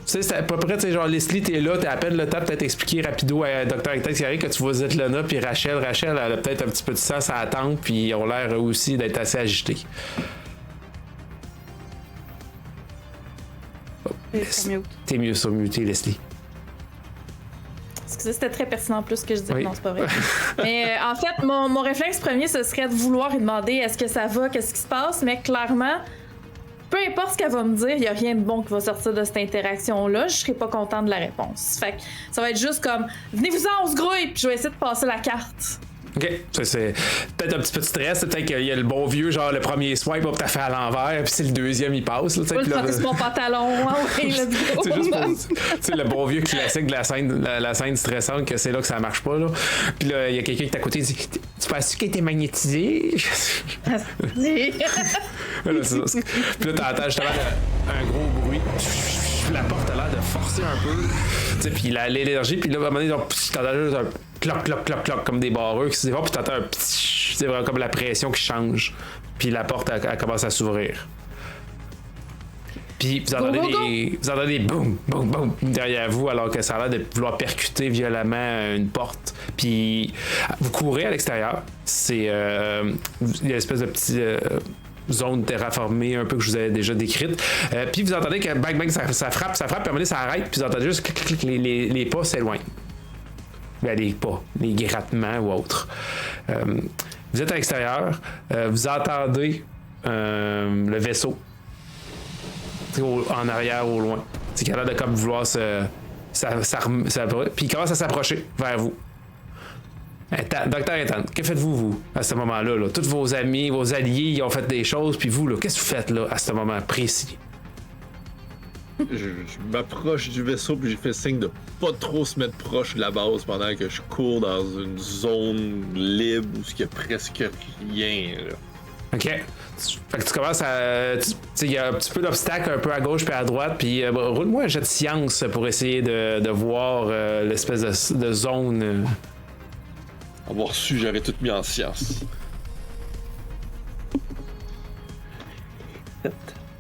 S1: C'est à peu près, genre Leslie, t'es là, t'as à peine le temps de peut-être expliquer rapido à Dr. Ethan que tu vois Svetlana, puis Rachel, elle a peut-être un petit peu de sang à la tempe, puis ils ont l'air aussi d'être assez agités. T'es mieux sur muté, Leslie.
S2: Excusez, c'était très pertinent en plus ce que je dis.
S1: Oui.
S2: Non, c'est pas vrai. Mais en fait, mon réflexe premier, ce serait de vouloir lui demander est-ce que ça va, qu'est-ce qui se passe, mais clairement, peu importe ce qu'elle va me dire, il n'y a rien de bon qui va sortir de cette interaction-là. Je serai pas content de la réponse. Fait que ça va être juste comme venez-vous-en, on se grouille, puis je vais essayer de passer la carte.
S1: OK. C'est peut-être un petit peu de stress. Peut-être qu'il y a le bon vieux, genre le premier swipe, hop, t'as fait à l'envers, puis c'est le deuxième, il passe. Là,
S2: je vais le frotter sur mon pantalon. Ouais, let's go.
S1: C'est juste pour le bon vieux classique de la scène stressante, que c'est là que ça marche pas. Là. Puis là, il y a quelqu'un qui est à côté, il dit tu penses-tu qu'il a été magnétisé? Puis là, t'entends justement un gros bruit. La porte a l'air de forcer un peu. Puis l'énergie, puis là, à un moment donné, t'entends juste un cloc, cloc, cloc, cloc, comme des barreurs qui se dévorent, puis t'entends un petit. C'est vraiment comme la pression qui change. Puis la porte, elle commence à s'ouvrir. Puis vous entendez des boum, boum, boum derrière vous, alors que ça a l'air de vouloir percuter violemment une porte. Puis vous courez à l'extérieur. Il y a une espèce de petit zone terraformée un peu que je vous avais déjà décrite. Puis vous entendez que bang bang ça frappe, puis à un moment donné ça arrête, puis vous entendez juste clic, clic, les pas s'éloignent. Ben, les pas, les grattements ou autres. Vous êtes à l'extérieur, vous entendez le vaisseau en arrière au loin. C'est capable de comme vouloir puis il commence à s'approcher vers vous. Docteur Ethan, que faites-vous, vous, à ce moment-là? Là? Tous vos amis, vos alliés, ils ont fait des choses, puis vous, là, qu'est-ce que vous faites là, à ce moment précis?
S4: Je m'approche du vaisseau, puis j'ai fait signe de pas trop se mettre proche de la base pendant que je cours dans une zone libre où il y a presque rien. Là.
S1: OK. Fait que tu commences à... Il y a un petit peu d'obstacles un peu à gauche puis à droite, puis roule-moi un jet de science pour essayer de voir l'espèce de zone...
S4: Avoir su, j'aurais tout mis en science.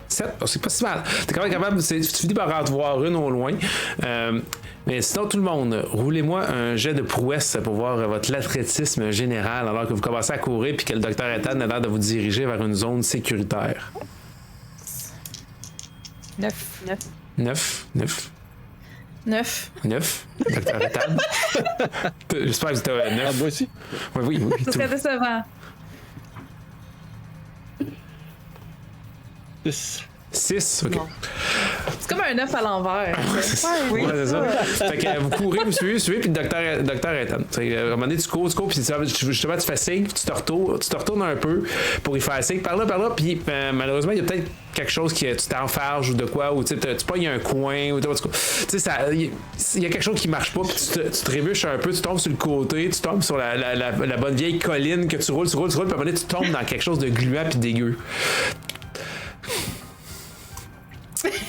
S1: 7? Oh, c'est pas si mal. T'es quand même capable... Tu finis par en voir une au loin. Mais sinon, tout le monde, roulez-moi un jet de prouesse pour voir votre athlétisme général alors que vous commencez à courir puis que le docteur Ethan a l'air de vous diriger vers une zone sécuritaire.
S3: 9.
S2: 9.
S1: Docteur Ethan. J'espère que c'était 9.
S4: Ah, moi aussi?
S1: Oui.
S2: Ça serait décevant.
S1: 6, ok.
S2: C'est comme un 9 à l'envers.
S1: Oui, c'est ça. Fait que vous courez, vous suivez, puis le docteur Ethan. À un moment donné, tu cours, puis justement, tu fais signe, puis tu te retournes un peu pour y faire signe, par là, puis malheureusement, il y a peut-être quelque chose qui tu t'enfarges ou de quoi, ou tu pognes un coin, ou tu sais, il y a quelque chose qui marche pas, puis tu te trébuches un peu, tu tombes sur le côté, tu tombes sur la bonne vieille colline que tu roules, puis à un moment donné, tu tombes dans quelque chose de gluant puis dégueu.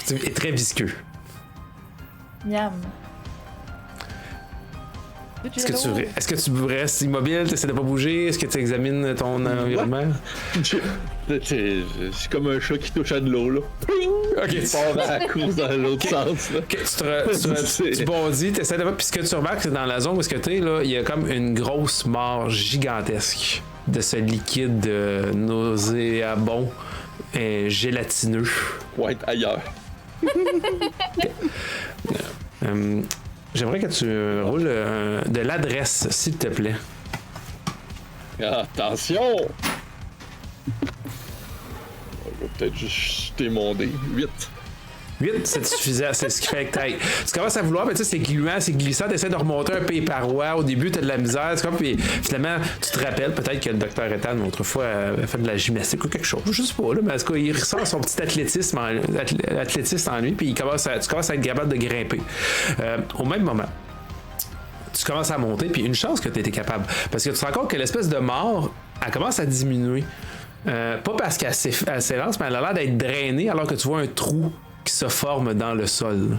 S1: C'est très visqueux.
S2: Miam.
S1: Est-ce que tu restes immobile, tu essaies de pas bouger? Est-ce que tu examines ton environnement?
S4: C'est comme un chat qui touche à de l'eau, là.
S1: Ok.
S4: Tu pars à la course dans l'autre sens, là.
S1: Tu bondis, tu essaies de voir, puis ce que tu remarques, c'est dans la zone où est-ce que tu es, là, il y a comme une grosse mare gigantesque de ce liquide nauséabond et gélatineux.
S4: Pour être ailleurs.
S1: J'aimerais que tu roules de l'adresse, s'il te plaît.
S4: Attention! Je vais peut-être juste jeter mon dé. 8.
S1: 8, c'est suffisant, c'est ce qui fait que t'ailles. Tu commences à vouloir, mais tu sais, c'est gluant, c'est glissant, t'essaies de remonter un peu les parois. Au début, t'as de la misère, c'est comme, puis finalement, tu te rappelles peut-être que le docteur Ethan, autrefois, a fait de la gymnastique ou quelque chose, je sais pas, là, mais en tout cas, il ressent son petit athlétisme en lui, puis tu commences à être capable de grimper. Au même moment, tu commences à monter, puis une chance que tu étais capable. Parce que tu te rends compte que l'espèce de mort, elle commence à diminuer. Pas parce qu'elle s'élance, mais elle a l'air d'être drainée alors que tu vois un trou qui se forme dans le sol.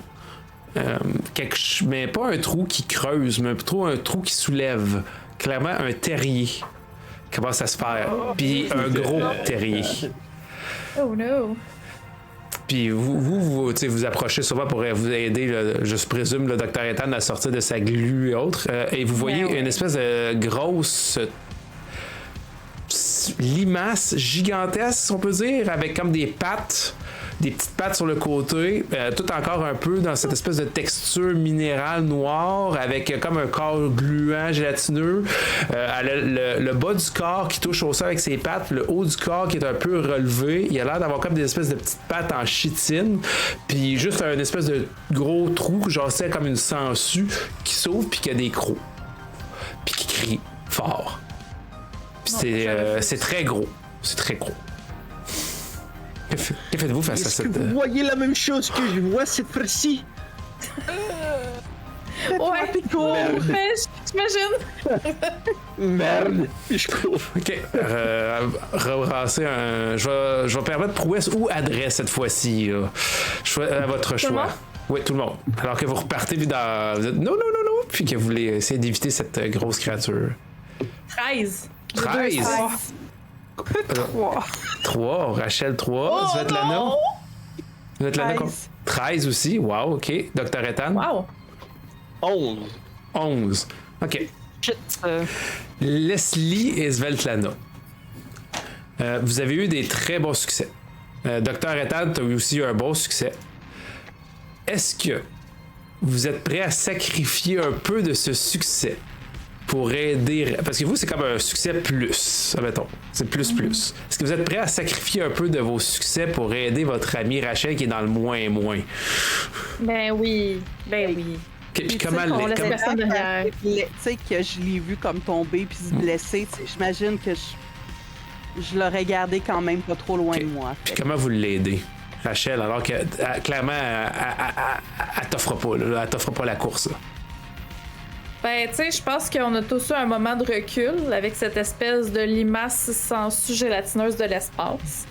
S1: Mais pas un trou qui creuse, mais plutôt un trou qui soulève. Clairement, un terrier commence à se faire. Puis un gros terrier.
S2: Oh no!
S1: Puis vous approchez souvent pour vous aider, je présume, le docteur Ethan à sortir de sa glu et autres. Et vous voyez une espèce de grosse limace gigantesque, on peut dire, avec comme des pattes. Des petites pattes sur le côté, tout encore un peu dans cette espèce de texture minérale noire, avec comme un corps gluant, gélatineux. Elle a le bas du corps qui touche au sol avec ses pattes, le haut du corps qui est un peu relevé. Il a l'air d'avoir comme des espèces de petites pattes en chitine, puis juste un espèce de gros trou, genre c'est comme une sangsue, qui s'ouvre puis qui a des crocs, puis qui crie fort. Puis c'est très gros. C'est très gros. Que faites-vous face à cette...
S4: Est-ce que vous voyez la même chose que je vois cette fois-ci?
S2: Ouais, mais j'imagine.
S4: Merde! Puis je cours.
S1: Ok, rebrasser un... Je vais permettre prouesse ou adresse cette fois-ci. À votre choix. Oui, tout le monde. Alors que vous repartez, vous êtes non, puis que vous voulez essayer d'éviter cette grosse créature.
S2: 13.
S1: 13? 3, Rachel 3, Svetlana. Svetlana 13 aussi, wow, ok. Dr. Ethan.
S2: Wow.
S1: 11. Ok.
S3: Shit.
S1: Leslie et Svetlana. Vous avez eu des très bons succès. Dr. Ethan, tu as eu aussi un bon succès. Est-ce que vous êtes prêt à sacrifier un peu de ce succès pour aider... Parce que vous, c'est comme un succès plus, admettons. C'est plus. Est-ce que vous êtes prêt à sacrifier un peu de vos succès pour aider votre amie Rachel qui est dans le moins?
S2: Ben oui.
S1: Okay, puis comment
S2: on laisse personne derrière.
S5: Tu sais que je l'ai vu comme tomber puis se blesser, tu sais, j'imagine que je l'aurais gardé quand même pas trop loin de moi.
S1: Puis comment vous l'aidez, Rachel, alors que clairement, elle t'offre pas, là, elle t'offre pas la course. Là.
S2: Ben, tu sais, je pense qu'on a tous eu un moment de recul avec cette espèce de limace sensu gélatineuse de l'espace.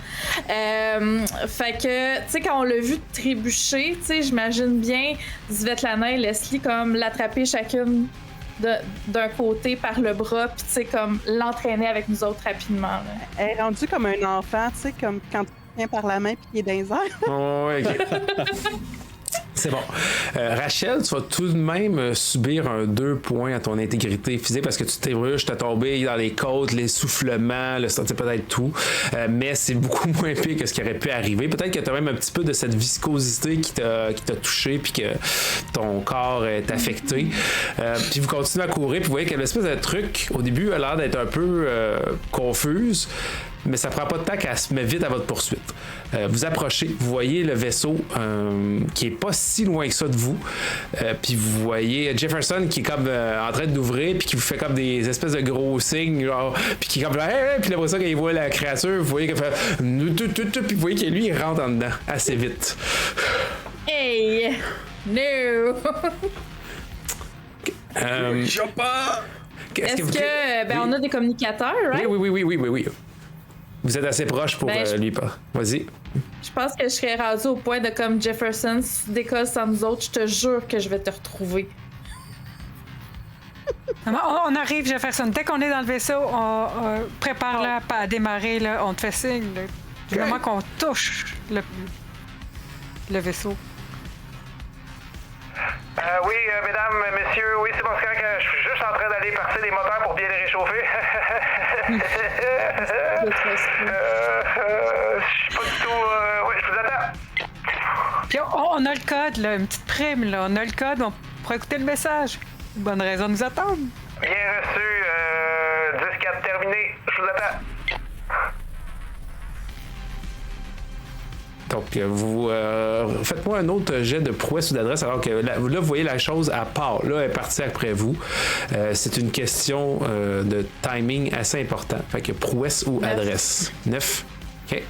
S2: Fait que, tu sais, quand on l'a vu trébucher, tu sais, j'imagine bien Svetlana et Leslie comme l'attraper chacune d'un côté par le bras, puis tu sais, comme l'entraîner avec nous autres rapidement. Là.
S5: Elle est rendue comme un enfant, tu sais, comme quand tu tiens par la main puis qu'il est dans les airs.
S1: Oh, OK. C'est bon. Rachel, tu vas tout de même subir un 2 points à ton intégrité physique parce que tu t'ébruches, t'as tombé dans les côtes, l'essoufflement, le sentir peut-être tout. Mais c'est beaucoup moins pire que ce qui aurait pu arriver. Peut-être que tu as même un petit peu de cette viscosité qui t'a touché puis que ton corps est affecté. Puis vous continuez à courir puis vous voyez qu'il y a l'espèce de truc, au début, a l'air d'être un peu confuse. Mais ça prend pas de temps qu'elle se met vite à votre poursuite. Vous approchez, vous voyez le vaisseau qui est pas si loin que ça de vous. Puis vous voyez Jefferson qui est comme en train d'ouvrir puis qui vous fait comme des espèces de gros signes, genre, puis qui est comme hey! Puis après ça, quand il voit la créature, vous voyez qu'elle fait puis vous voyez que lui, il rentre en dedans assez vite.
S2: Hey! No! Est-ce que on a des communicateurs, right?
S1: Oui. Vous êtes assez proche pour lui pas. Vas-y.
S2: Je pense que je serais rendu au point de comme Jefferson, si tu décolles sans nous autres, je te jure que je vais te retrouver.
S3: On arrive, Jefferson. Dès qu'on est dans le vaisseau, on prépare-la à démarrer. Là, on te fait signe. Là, du moment qu'on touche le vaisseau.
S7: Oui, mesdames, messieurs, oui, c'est bon, c'est quand je suis juste en train d'aller partir des moteurs pour bien les réchauffer. Je suis pas du tout... oui, je vous attends.
S3: Puis on a le code, là, une petite prime, là. On a le code, on pourra écouter le message. Bonne raison de nous attendre.
S7: Bien reçu, 10-4 terminé, je vous attends.
S1: Donc, vous faites-moi un autre jet de prouesse ou d'adresse, alors que là, vous voyez la chose à part. Là, elle est partie après vous. C'est une question de timing assez important. Fait que prouesse ou adresse. 9. OK.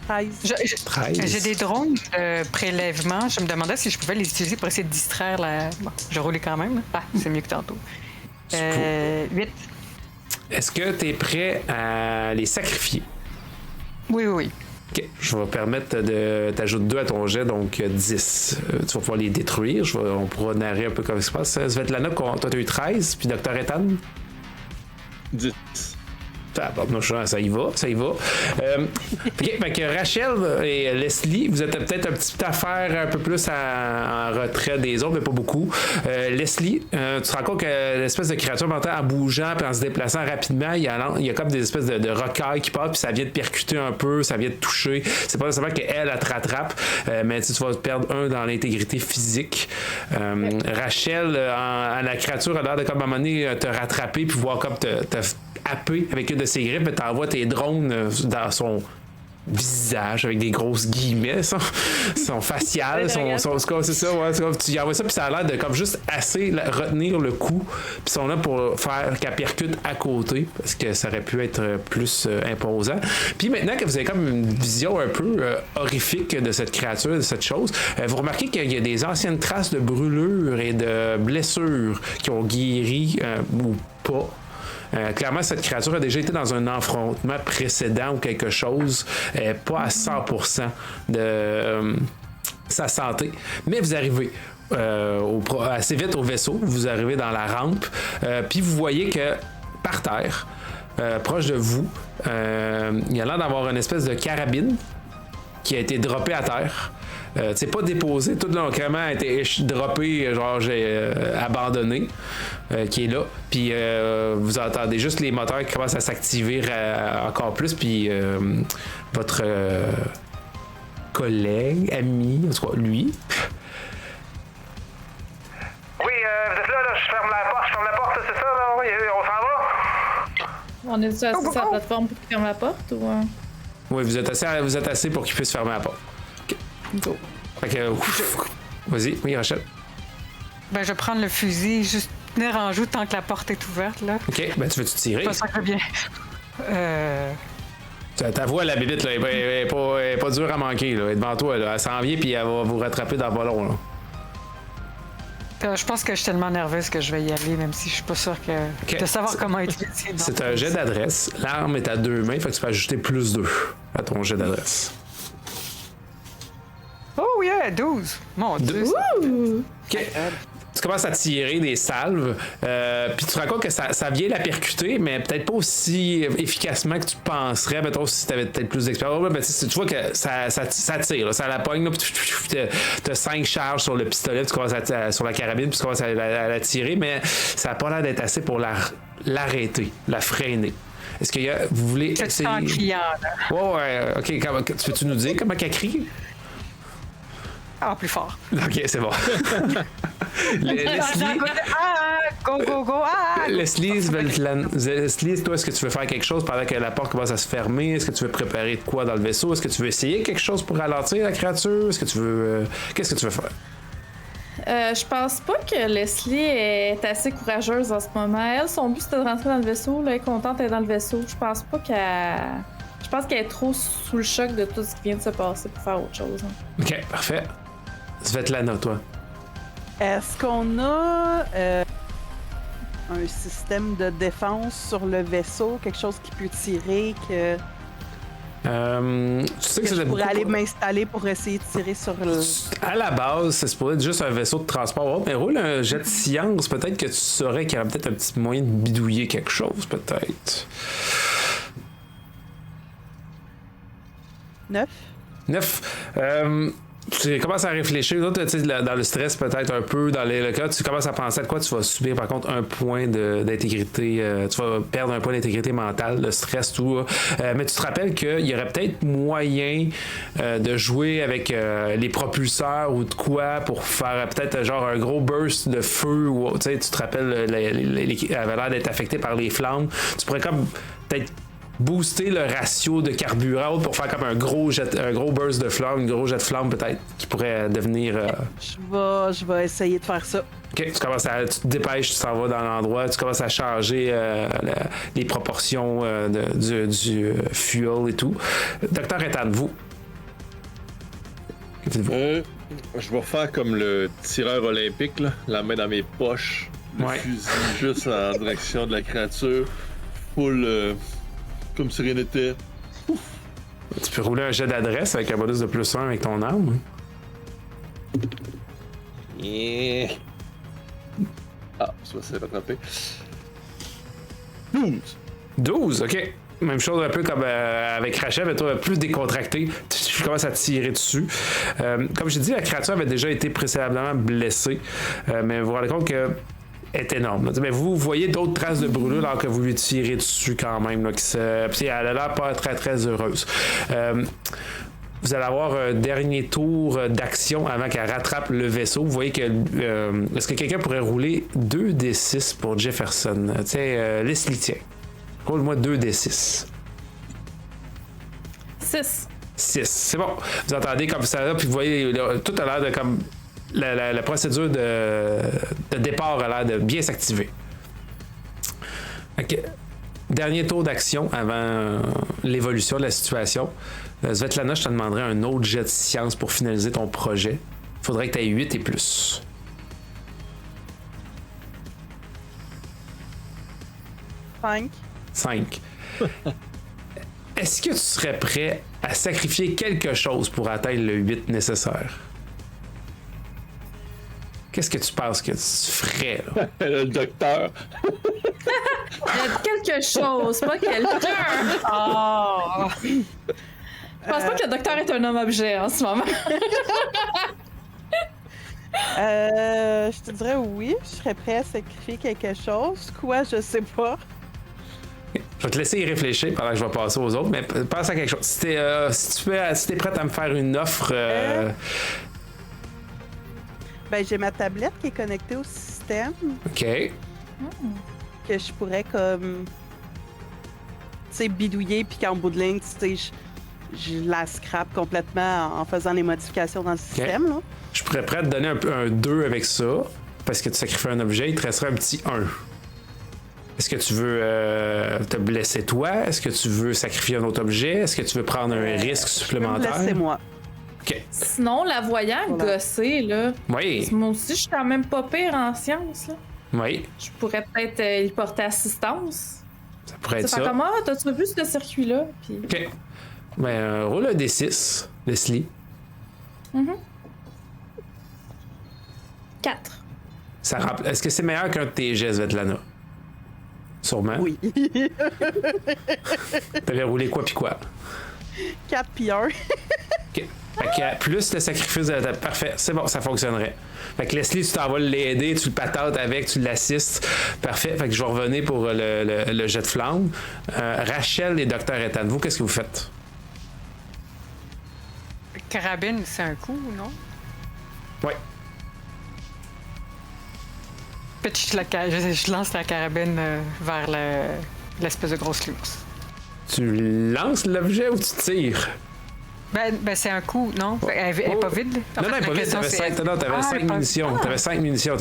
S5: 13.
S1: 13.
S3: J'ai des drones de prélèvement. Je me demandais si je pouvais les utiliser pour essayer de distraire la... Bon, je roulais quand même. Ah, c'est mieux que tantôt. 8.
S1: Est-ce que tu es prêt à les sacrifier?
S3: Oui.
S1: OK. Je vais permettre de t'ajouter 2 à ton jet, donc 10. Tu vas pouvoir les détruire. On pourra narrer un peu comment ça se passe. Svetlana, toi, tu as eu 13, puis Dr. Ethan?
S4: 10.
S1: Ah, bon, ça y va. Fait que Rachel et Leslie, vous êtes peut-être un petit peu à faire un peu plus en retrait des autres, mais pas beaucoup. Leslie, tu te rends compte que l'espèce de créature mentale en bougeant et en se déplaçant rapidement, il y a comme des espèces de rocailles qui passent, puis ça vient de percuter un peu, ça vient de toucher. C'est pas nécessairement qu'elle te rattrape, mais tu vas perdre 1 dans l'intégrité physique. Rachel, la créature a l'air de comme à un moment donné te rattraper puis voir comme te happé avec une de ses grippes, t'envoies tes son visage avec des grosses guillemets, son facial, c'est ça, ouais, c'est comme tu envoies ça puis ça a l'air de comme juste assez retenir le coup, puis ils sont là pour faire qu'elle percute à côté parce que ça aurait pu être plus imposant. Puis maintenant que vous avez comme une vision un peu horrifique de cette créature, de cette chose, vous remarquez qu'il y a des anciennes traces de brûlures et de blessures qui ont guéri ou pas. Clairement, cette créature a déjà été dans un affrontement précédent ou quelque chose, pas à 100% de sa santé. Mais vous arrivez assez vite au vaisseau, vous arrivez dans la rampe, puis vous voyez que par terre, proche de vous, il y a l'air d'avoir une espèce de carabine qui a été droppée à terre. c'est pas déposé, tout l'encrement a été droppé, genre j'ai abandonné, qui est là. Puis vous entendez juste les moteurs qui commencent à s'activer encore plus, puis votre collègue, ami, en tout cas lui.
S7: Oui, vous êtes là, je ferme la porte, c'est ça, là? Oui, on s'en va?
S2: On est déjà assis sur la plateforme pour qu'il ferme la porte ou...
S1: Oui, vous êtes assis pour qu'il puisse fermer la porte. OK.
S2: Go.
S1: Fait que... Vas-y, oui, Rachel.
S3: Ben, je vais prendre le fusil, juste tenir en joue tant que la porte est ouverte, là.
S1: OK, ben tu veux-tu tirer?
S3: Pas ça que bien.
S1: Ta voix, la bébite, là, elle est pas dure à manquer, là. Elle est devant toi, là. Elle s'en vient, puis elle va vous rattraper dans le ballon, là.
S3: Je pense que je suis tellement nerveuse que je vais y aller, même si je suis pas sûre de savoir comment utiliser.
S1: C'est un jet d'adresse. L'arme est à 2 mains, fait que tu peux ajouter +2 à ton jet d'adresse.
S3: Oh yeah, 12! Mon Dieu!
S1: OK. Tu commences à tirer des salves, puis tu te rends compte que ça vient la percuter, mais peut-être pas aussi efficacement que tu penserais, mettons, si tu avais peut-être plus d'expérience. Ben, tu vois que ça tire, là, ça la pogne, là, puis tu as 5 charges sur le pistolet, puis tu commences sur la carabine, puis tu commences à la tirer, mais ça n'a pas l'air d'être assez pour l'arrêter, la freiner. Est-ce que vous voulez essayer?
S3: C'est en criant, là.
S1: Ouais, OK. Peux-tu nous dire comment qu'elle crie?
S3: Ah, plus fort.
S1: OK, c'est bon. Leslie, Leslie, toi, est-ce que tu veux faire quelque chose pendant que la porte commence à se fermer? Est-ce que tu veux préparer de quoi dans le vaisseau? Est-ce que tu veux essayer quelque chose pour ralentir la créature? Est-ce que tu veux... Qu'est-ce que tu veux faire?
S2: Je pense pas que Leslie est assez courageuse en ce moment. Elle, son but, c'était de rentrer dans le vaisseau. Là, elle est contente d'être dans le vaisseau. Je pense pas qu'elle... Je pense qu'elle est trop sous le choc de tout ce qui vient de se passer pour faire autre chose. Hein.
S1: OK, parfait. Svetlana, toi.
S5: Est-ce qu'on a un système de défense sur le vaisseau? Quelque chose qui peut tirer que...
S1: tu sais que
S5: je pourrais aller m'installer pour essayer de tirer sur le...
S1: À la base, c'est supposé être juste un vaisseau de transport. Mais roule un jet de science. Peut-être que tu saurais qu'il y aurait peut-être un petit moyen de bidouiller quelque chose, peut-être. 9. Tu commences à réfléchir. Là, dans le stress, peut-être un peu, dans le cas, tu commences à penser à quoi tu vas subir, par contre, un point d'intégrité. Tu vas perdre un point d'intégrité mentale, le stress, tout. Mais tu te rappelles qu'il y aurait peut-être moyen de jouer avec les propulseurs ou de quoi pour faire peut-être genre un gros burst de feu. Ou, tu te rappelles, elle avait l'air d'être affectée par les flammes. Tu pourrais comme peut-être booster le ratio de carburant pour faire comme un gros burst de flamme, un gros jet de flamme peut-être qui pourrait devenir.
S5: Je vais essayer de faire ça.
S1: Ok, tu te dépêches, tu t'en vas dans l'endroit, tu commences à changer les proportions du fuel et tout. Docteur Ethan, vous.
S4: Je vais faire comme le tireur olympique, là, la main dans mes poches, le fusil juste en direction de la créature, full. Comme si rien n'était.
S1: Tu peux rouler un jet d'adresse avec un bonus de +1 avec ton arme.
S4: Yeah. Ah, ça s'est rattrapé.
S1: 12, ok. Même chose un peu comme avec Rachel, mais toi plus décontracté. Tu commences à tirer dessus. Comme j'ai dit, la créature avait déjà été précédemment blessée. Mais vous vous rendez compte que est énorme. Là. Mais vous voyez d'autres traces de brûlure alors que vous lui tirez dessus quand même. Là, puis elle a l'air pas très très heureuse. Vous allez avoir un dernier tour d'action avant qu'elle rattrape le vaisseau. Vous voyez que... est-ce que quelqu'un pourrait rouler 2d6 pour Jefferson? Tiens, Leslie, tiens. Roule-moi 2d6.
S2: 6.
S1: C'est bon. Vous entendez comme ça là, puis vous voyez tout a l'air de comme... La procédure de départ a l'air de bien s'activer. OK. Dernier tour d'action avant l'évolution de la situation. Svetlana, je te demanderai un autre jet de science pour finaliser ton projet. Il faudrait que tu aies 8 et plus. 5. Est-ce que tu serais prêt à sacrifier quelque chose pour atteindre le 8 nécessaire? Qu'est-ce que tu penses que tu ferais, là?
S4: Le docteur.
S2: Quelque chose, pas quelqu'un.
S3: Oh!
S2: Je pense pas que le docteur est un homme-objet en ce moment.
S5: Je te dirais oui, je serais prêt à sacrifier quelque chose. Quoi, je sais pas.
S1: Je vais te laisser y réfléchir pendant que je vais passer aux autres, mais pense à quelque chose. Si t'es prête à me faire une offre...
S5: Ben, j'ai ma tablette qui est connectée au système,
S1: OK.
S5: que je pourrais comme... Tu sais, bidouiller, puis qu'en bout de ligne, tu sais, je la scrape complètement en faisant les modifications dans le système, là.
S1: Je pourrais prêt à te donner un 2 avec ça, parce que tu sacrifies un objet, il te resterait un petit 1. Est-ce que tu veux te blesser toi? Est-ce que tu veux sacrifier un autre objet? Est-ce que tu veux prendre un risque supplémentaire?
S5: Laissez-moi.
S1: OK.
S2: Sinon, la voyant gosser, là.
S1: Oui.
S2: Moi aussi, je suis quand même pas pire en sciences, là.
S1: Oui.
S2: Je pourrais peut-être y porter assistance.
S1: Ça pourrait être
S2: Ça
S1: ça.
S2: fait comme, t'as-tu vu ce circuit-là? Puis...
S1: OK. Ben, roule un D6, Leslie.
S2: 4.
S1: Est-ce que c'est meilleur qu'un de tes jets, Svetlana? Sûrement.
S5: Oui.
S1: T'avais roulé quoi puis quoi?
S5: 4 puis 1.
S1: OK. Fait que plus le sacrifice de la... Parfait, c'est bon, ça fonctionnerait. Fait que Leslie, tu t'en vas l'aider, tu le patentes avec, tu l'assistes. Parfait. Fait que je vais revenir pour le jet de flamme. Rachel et Dr. Ethan, vous, qu'est-ce que vous faites?
S3: Carabine, c'est un coup, non?
S1: Oui.
S3: Je lance la carabine vers l'espèce de grosse luxe.
S1: Tu lances l'objet ou tu tires?
S3: Ben c'est un coup, non? Elle est pas vide?
S1: Non, elle est pas vide. T'avais 5 munitions. T'avais 5 munitions.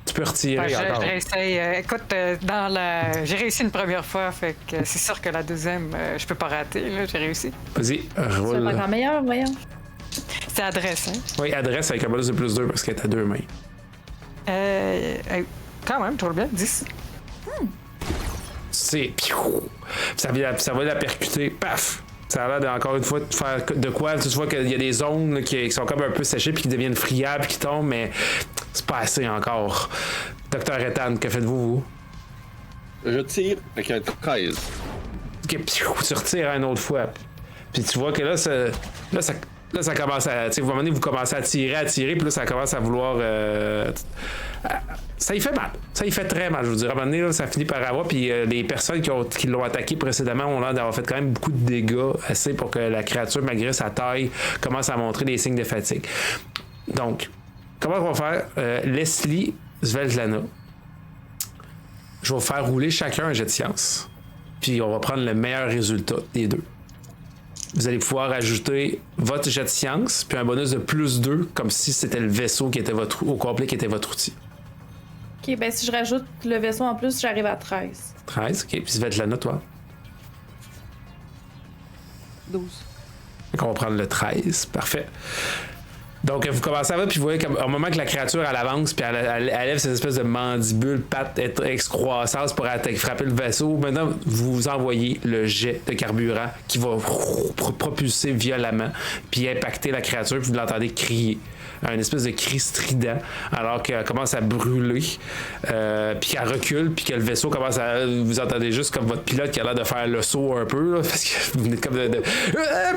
S1: Tu peux retirer encore.
S3: J'essaye. Écoute, j'ai réussi une première fois, fait que c'est sûr que la deuxième, je peux pas rater. Là, j'ai réussi.
S1: Vas-y,
S2: C'est
S1: roule.
S2: encore meilleur, voyons.
S3: C'est adresse, hein?
S1: Oui, adresse avec un bonus de plus 2 parce qu'elle est à 2 mains.
S3: Quand même, toujours bien. 10.
S1: C'est... Ça va la percuter. Paf! Ça a l'air encore une fois de faire de quoi. Tu vois qu'il y a des zones là, qui sont comme un peu séchées puis qui deviennent friables, qui tombent, mais c'est pas assez encore. Dr. Ethan, que faites-vous, vous?
S4: Je tire avec un 13.
S1: Ok, tu retires une autre fois. Puis tu vois que là, ça commence à... Tu sais, à un moment donné, vous commencez à tirer, puis là, ça commence à vouloir... ça y fait mal. Ça y fait très mal, je vous dirais. À un moment donné, là, ça finit par avoir, puis les personnes qui l'ont attaqué précédemment ont l'air d'avoir fait quand même beaucoup de dégâts, assez pour que la créature, malgré sa taille, commence à montrer des signes de fatigue. Donc, comment on va faire? Leslie, Svetlana, je vais vous faire rouler chacun un jet de science. Puis on va prendre le meilleur résultat des deux. Vous allez pouvoir ajouter votre jet de science, puis un bonus de plus 2, comme si c'était le vaisseau qui était au complet qui était votre outil.
S2: Ok, ben si je rajoute le vaisseau en plus, j'arrive à 13.
S1: 13, ok. Puis Svetlana, toi?
S5: 12.
S1: Donc on va prendre le 13, parfait. Donc vous commencez à voir, puis vous voyez qu'au moment que la créature elle avance, puis elle lève cette espèce de mandibule, patte excroissance pour frapper le vaisseau, maintenant vous envoyez le jet de carburant qui va propulser violemment, puis impacter la créature, puis vous l'entendez crier. Un espèce de cri strident, alors qu'elle commence à brûler, puis qu'elle recule, puis que le vaisseau commence à... Vous entendez juste comme votre pilote qui a l'air de faire le saut un peu, là, parce que vous venez comme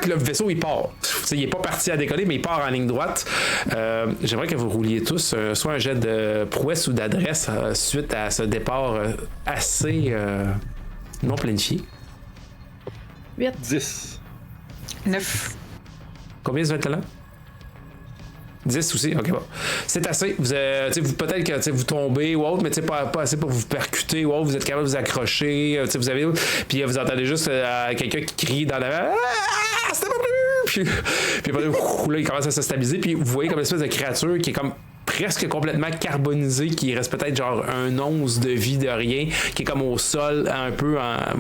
S1: puis le vaisseau, il part. T'sais, il est pas parti à décoller, mais il part en ligne droite. J'aimerais que vous rouliez tous soit un jet de prouesse ou d'adresse suite à ce départ assez non planifié.
S2: 8.
S4: 10.
S3: 9.
S1: Combien ça va être là? 10 aussi, ok, bon. C'est assez. Vous peut-être que vous tombez ou autre, mais pas assez pour vous percuter ou autre. Vous êtes capable de vous accrocher. Vous avez. Puis vous entendez juste quelqu'un qui crie dans la. Ah, c'était pas plus! Puis là, il commence à se stabiliser. Puis vous voyez comme une espèce de créature qui est comme presque complètement carbonisée, qui reste peut-être genre un once de vie de rien, qui est comme au sol un peu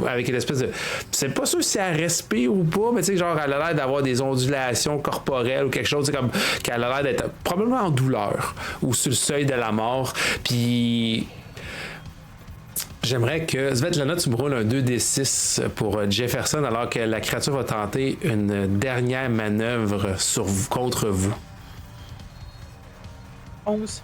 S1: avec une espèce de... C'est pas sûr si elle respire ou pas, mais tu sais, genre elle a l'air d'avoir des ondulations corporelles ou quelque chose, comme qu'elle a l'air d'être probablement en douleur ou sur le seuil de la mort. Puis j'aimerais que Svetlana, tu me roules un 2d6 pour Jefferson, alors que la créature va tenter une dernière manœuvre contre vous.
S5: 11.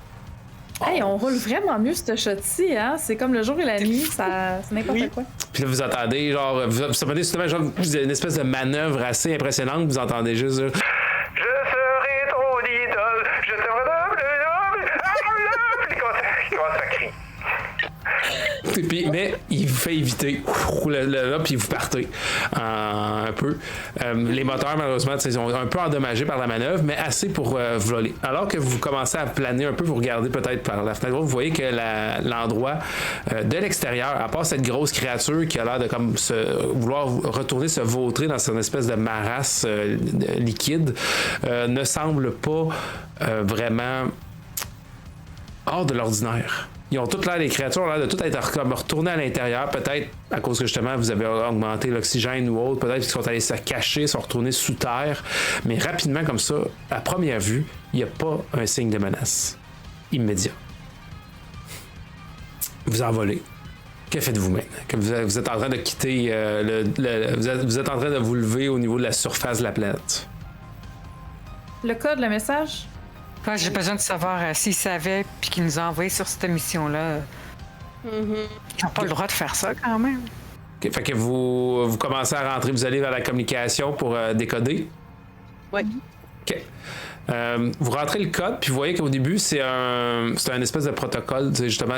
S2: Hey, on roule vraiment mieux ce shot-ci, hein? C'est comme le jour et la nuit, c'est n'importe quoi.
S1: Puis là, vous entendez, genre, vous entendez justement, genre, une espèce de manœuvre assez impressionnante, vous entendez juste...
S7: Je serai ton idole, je te redonne
S1: Mais il vous fait éviter. Puis vous partez un peu. Les moteurs, malheureusement, ils sont un peu endommagés par la manœuvre, mais assez pour voler. Alors que vous commencez à planer un peu, vous regardez peut-être par la fenêtre, vous voyez que l'endroit de l'extérieur, à part cette grosse créature qui a l'air de comme vouloir retourner se vautrer dans son espèce de marasse liquide, ne semble pas vraiment hors de l'ordinaire. Ils ont toutes l'air, les créatures ont l'air de tout être comme retournées à l'intérieur, peut-être à cause que justement vous avez augmenté l'oxygène ou autre, peut-être qu'ils sont allés se cacher, sont retournés sous terre, mais rapidement comme ça, à première vue, il n'y a pas un signe de menace immédiat. Vous envolez. Que faites-vous maintenant? Que vous êtes en train de quitter vous êtes en train de vous lever au niveau de la surface de la planète.
S2: Le code, le message?
S3: Ouais, j'ai besoin de savoir s'ils savaient puis qu'ils nous ont envoyé sur cette mission-là. Ils n'ont pas le droit de faire ça quand même.
S1: Okay, fait que vous commencez à rentrer, vous allez vers la communication pour décoder?
S5: Oui.
S1: OK. Vous rentrez le code, puis vous voyez qu'au début, c'est un espèce de protocole, justement,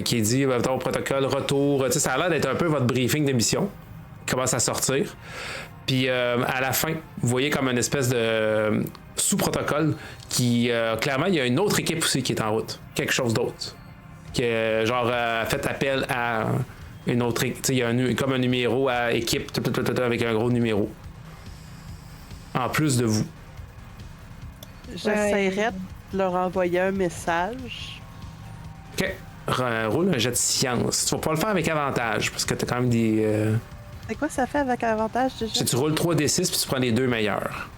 S1: qui est dit, ton protocole, retour. Ça a l'air d'être un peu votre briefing de mission qui commence à sortir. Puis à la fin, vous voyez comme une espèce de sous-protocole qui, clairement, il y a une autre équipe aussi qui est en route. Quelque chose d'autre. Qui a fait appel à une autre équipe. Il y a comme un numéro à équipe avec un gros numéro. En plus de vous.
S5: J'essaierais de leur envoyer un message.
S1: OK. Roule un jet de science. Tu vas pas le faire avec avantage parce que t'as quand même des...
S5: C'est quoi ça fait avec avantage déjà?
S1: Si tu roules 3d6 puis tu prends les deux meilleurs.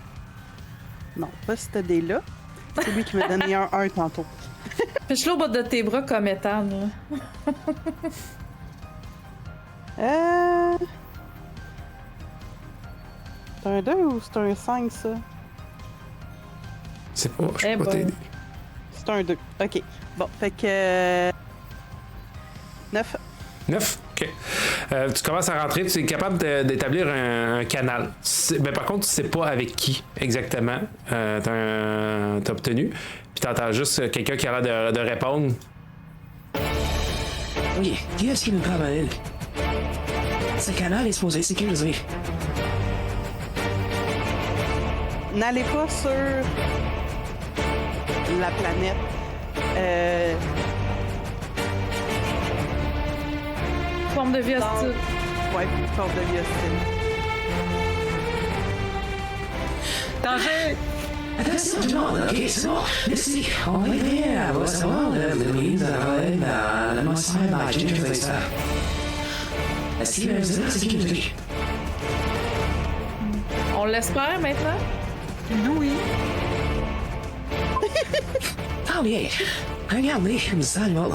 S5: Non, pas ce dé-là. C'est lui qui m'a donné un 1 tantôt.
S2: Fiche-le au bout de tes bras comme Ethan, là.
S5: C'est un 2 ou c'est un 5, ça?
S1: C'est pas... Je peux pas t'aider.
S5: C'est un 2. OK. Bon, fait que... 9.
S1: 9? OK. Tu commences à rentrer, tu es capable d'établir un canal. Mais par contre, tu sais pas avec qui exactement t'as obtenu. Puis t'entends juste quelqu'un qui a l'air de répondre.
S8: Oui, qui est-ce qui nous parle à elle? Ce canal est supposé sécuriser.
S5: N'allez pas sur la planète.
S2: Forme de vie hostile.
S5: Ouais, forme de vie hostile.
S3: Danger!
S8: Attention tout le monde, ok, c'est bon. Merci. On va aider à savoir le Louise à la montagne dans la Ginger. Est-ce qu'il vous êtes en sécurité?
S2: On l'espère maintenant?
S3: Nous, oui.
S8: Ah oui, regardez, nous allons.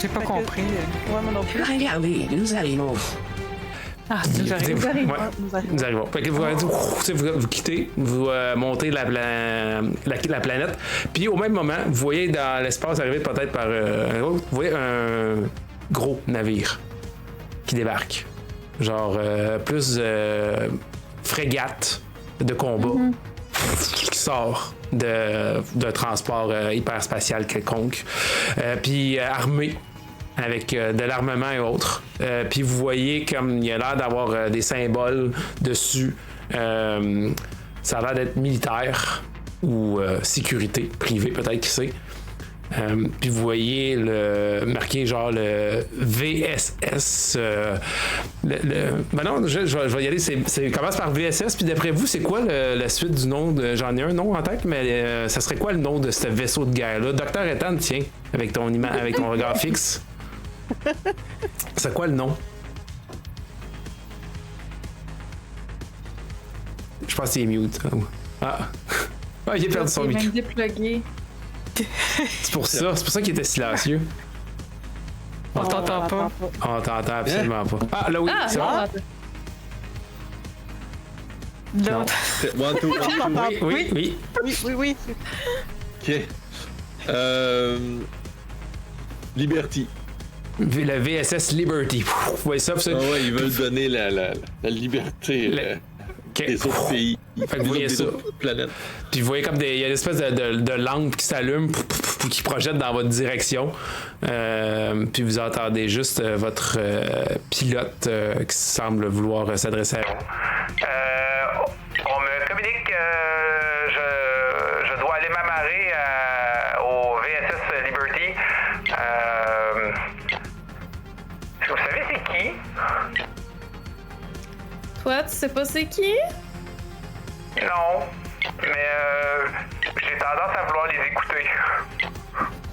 S3: J'ai pas compris.
S5: Ouais, moi non plus.
S8: Regardez, nous arrivons.
S3: Ah, nous arrivons.
S1: Nous arrivons. Fait que vous quittez, vous montez la planète. Puis au même moment, vous voyez dans l'espace arriver peut-être par un autre, vous voyez un gros navire qui débarque. Genre plus frégate de combat qui sort d'un transport hyperspacial quelconque. Puis armé avec de l'armement et autres. Puis vous voyez comme il y a l'air d'avoir des symboles dessus. Ça a l'air d'être militaire ou sécurité privée, peut-être, qui sait. Puis vous voyez marqué genre le VSS. Ben non, je vais y aller. Ça commence par VSS. Puis d'après vous, c'est quoi la suite du nom de. J'en ai un nom en tête, mais ça serait quoi le nom de ce vaisseau de guerre-là? Docteur Ethan, tiens, avec ton regard fixe. C'est quoi le nom? Je pense qu'il est mute. Ah, il a perdu son micro.
S2: Déplugué.
S1: C'est pour ça qu'il était silencieux.
S3: On t'entend pas.
S1: On t'entend absolument pas. Ah, là oui, c'est bon.
S3: L'autre.
S4: One, two, one, two.
S1: Oui.
S4: Ok. Liberty.
S1: Le VSS Liberty. Vous voyez ça?
S4: Ah ouais, ils veulent donner la liberté. des autres pays.
S1: Fait que vous voyez
S4: des
S1: ça.
S4: autres planètes.
S1: Puis vous voyez comme il y a une espèce de lampe qui s'allume qui projette dans votre direction. Puis vous entendez juste votre pilote qui semble vouloir s'adresser à vous.
S7: On me communique que je dois aller m'amarrer au VSS Liberty. Est-ce que vous savez c'est qui?
S2: Toi, tu sais pas c'est qui?
S7: Non, mais j'ai tendance à vouloir les écouter.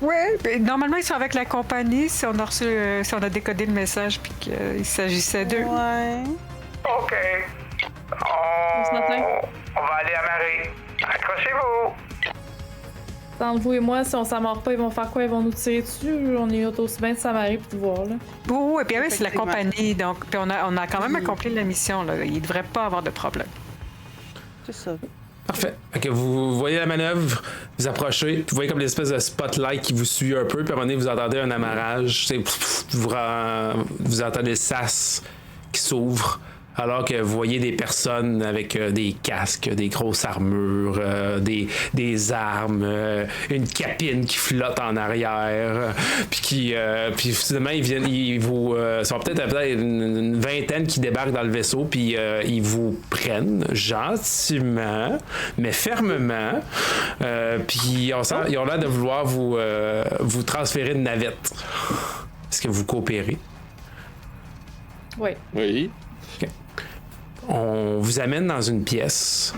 S3: Ouais, ben, normalement, ils sont avec la compagnie si on a reçu, si on a décodé le message puis qu'il s'agissait d'eux.
S5: Ouais.
S7: OK.
S2: se matin?
S7: On va aller amarrer. Accrochez-vous.
S2: Entre vous et moi, si on s'amarre pas, ils vont faire quoi? Ils vont nous tirer dessus? On est aussi bien de s'amarrer puis de voir, là.
S3: Oui, et puis oui, c'est la
S5: Effectivement.
S3: compagnie, donc puis on a quand même accompli la mission, là. Il devrait pas avoir de problème.
S5: C'est ça.
S1: Parfait. Fait que vous voyez la manœuvre, vous approchez, puis vous voyez comme l'espèce de spotlight qui vous suit un peu, puis à un moment donné, vous entendez un amarrage, vous entendez le sas qui s'ouvre, alors que vous voyez des personnes avec des casques, des grosses armures, des armes, une capine qui flotte en arrière, puis finalement ils vous sont peut-être une vingtaine qui débarquent dans le vaisseau, puis ils vous prennent gentiment, mais fermement, puis ils ont l'air de vouloir vous transférer de navette. Est-ce que vous coopérez?
S2: Oui.
S4: Oui.
S1: On vous amène dans une pièce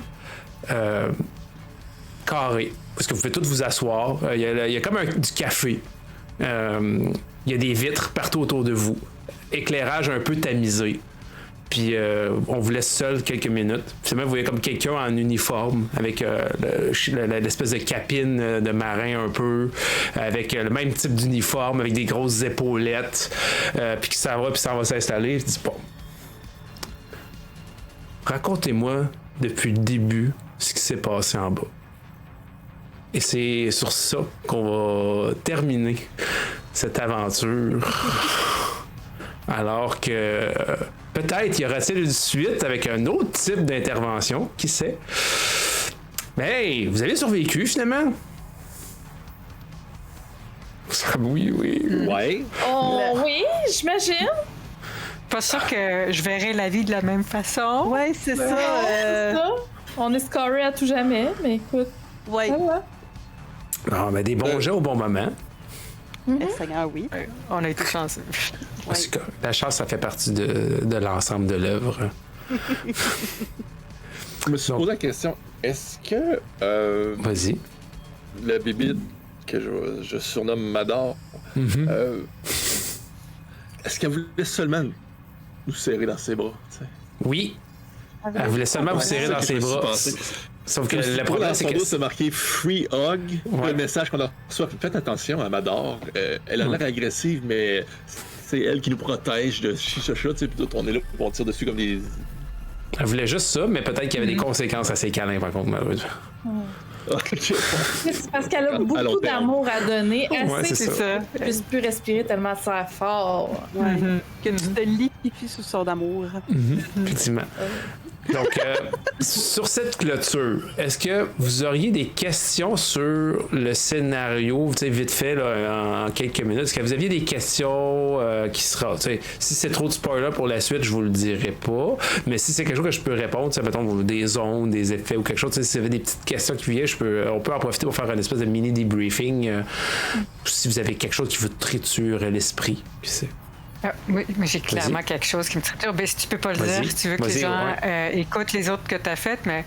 S1: carrée, parce que vous pouvez tous vous asseoir. Il y a comme du café. Il y a des vitres partout autour de vous. Éclairage un peu tamisé. Puis on vous laisse seul quelques minutes. Finalement, vous voyez comme quelqu'un en uniforme, avec l'espèce de capine de marin un peu, avec le même type d'uniforme, avec des grosses épaulettes, puis qui s'en va s'installer. Je dis, bon, racontez-moi depuis le début ce qui s'est passé en bas. Et c'est sur ça qu'on va terminer cette aventure. Alors que peut-être y aura-t-il une suite avec un autre type d'intervention, qui sait. Mais hey, vous avez survécu finalement? Oui.
S4: Ouais.
S2: Oh, oui, j'imagine.
S3: Pas sûr que je verrai la vie de la même façon.
S5: Ouais, c'est ça.
S2: C'est ça. On est scoré à tout jamais, mais écoute.
S5: Ouais.
S2: Ça va.
S1: Non, mais des bons jeux au bon moment.
S5: Seigneur, oui.
S3: Ouais, on a été chanceux.
S5: Ouais.
S1: La chance, ça fait partie de l'ensemble de l'œuvre.
S4: Je me suis posé la question, est-ce que
S1: Vas-y.
S4: la bébite que je surnomme Mador, est-ce qu'elle voulait seulement nous serrer dans ses bras? T'sais?
S1: Oui. Elle voulait seulement vous serrer dans ses bras. Sauf que le problème, c'est que
S4: c'est marqué Free Hug.
S1: Ouais.
S4: Le message qu'on a reçu. Faites attention à Mador. Elle a l'air agressive, mais c'est elle qui nous protège de ce chat. Puis on est là pour on tire dessus comme des.
S1: elle voulait juste ça, mais peut-être qu'il y avait des conséquences assez câlins, par contre, malheureusement.
S2: C'est parce qu'elle a
S4: À long
S2: beaucoup
S4: terme.
S2: d'amour à donner,
S1: Ouais,
S2: assez
S1: c'est
S2: que
S1: ça.
S2: tu puisses plus respirer tellement ça serre fort.
S5: Ouais. Que tu te liquifies sous son d'amour.
S1: Effectivement. Donc, sur cette clôture, est-ce que vous auriez des questions sur le scénario, tu sais, vite fait, là, en quelques minutes? Est-ce que vous aviez des questions qui sera, tu sais, si c'est trop de spoiler pour la suite, je vous le dirai pas, mais si c'est quelque chose que je peux répondre, tu sais, mettons, des ondes, des effets ou quelque chose, tu sais, si vous avez des petites questions qui viennent, on peut en profiter pour faire une espèce de mini debriefing, si vous avez quelque chose qui vous triture l'esprit, qui sait.
S3: Oui, mais j'ai clairement quelque chose qui me triture. Ben, si tu peux pas le
S1: Vas-y.
S3: dire, si tu veux que les
S1: Vas-y,
S3: gens écoutent les autres que tu as faites, mais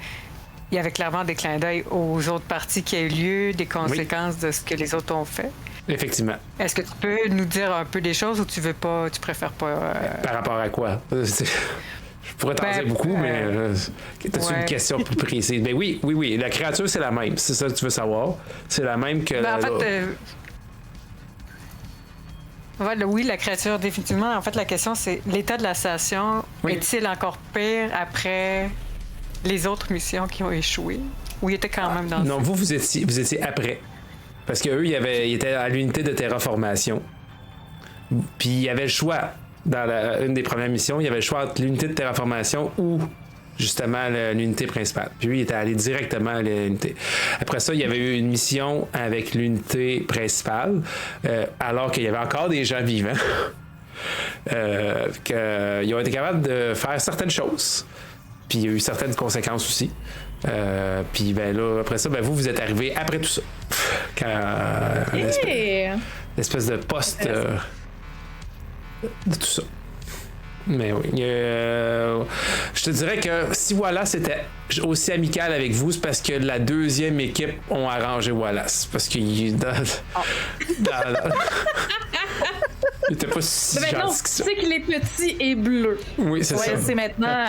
S3: il y avait clairement des clins d'œil aux autres parties qui a eu lieu, des conséquences de ce que les autres ont fait.
S1: Effectivement.
S3: Est-ce que tu peux nous dire un peu des choses ou tu préfères pas?
S1: Par rapport à quoi? Je pourrais t'en dire beaucoup, mais t'as-tu
S3: ouais.
S1: une question plus précise? Ben oui, la créature, c'est la même. C'est ça que tu veux savoir. C'est la même que...
S3: Ben, en fait, oui, la créature, définitivement. En fait, la question, c'est l'état de la station
S1: Oui.
S3: est-il encore pire après les autres missions qui ont échoué? Ou il était quand même dans
S1: Non, vous étiez après. Parce qu'eux, ils étaient à l'unité de terraformation. Puis il y avait le choix. Dans une des premières missions, il y avait le choix entre l'unité de terraformation ou justement l'unité principale. Puis lui, il était allé directement à l'unité. Après ça, il y avait eu une mission avec l'unité principale, alors qu'il y avait encore des gens vivants. Qu'ils ont été capables de faire certaines choses. Puis il y a eu certaines conséquences aussi. Puis ben là, après ça, ben vous êtes arrivé après tout ça. Quand l'espèce de poste de tout ça. Mais oui. Je te dirais que si Wallace était aussi amical avec vous, c'est parce que la deuxième équipe ont arrangé Wallace. Parce qu'il il était pas si gentil que ça.
S2: Tu sais qu'il est petit et bleu.
S1: Oui, c'est ça.
S2: C'est maintenant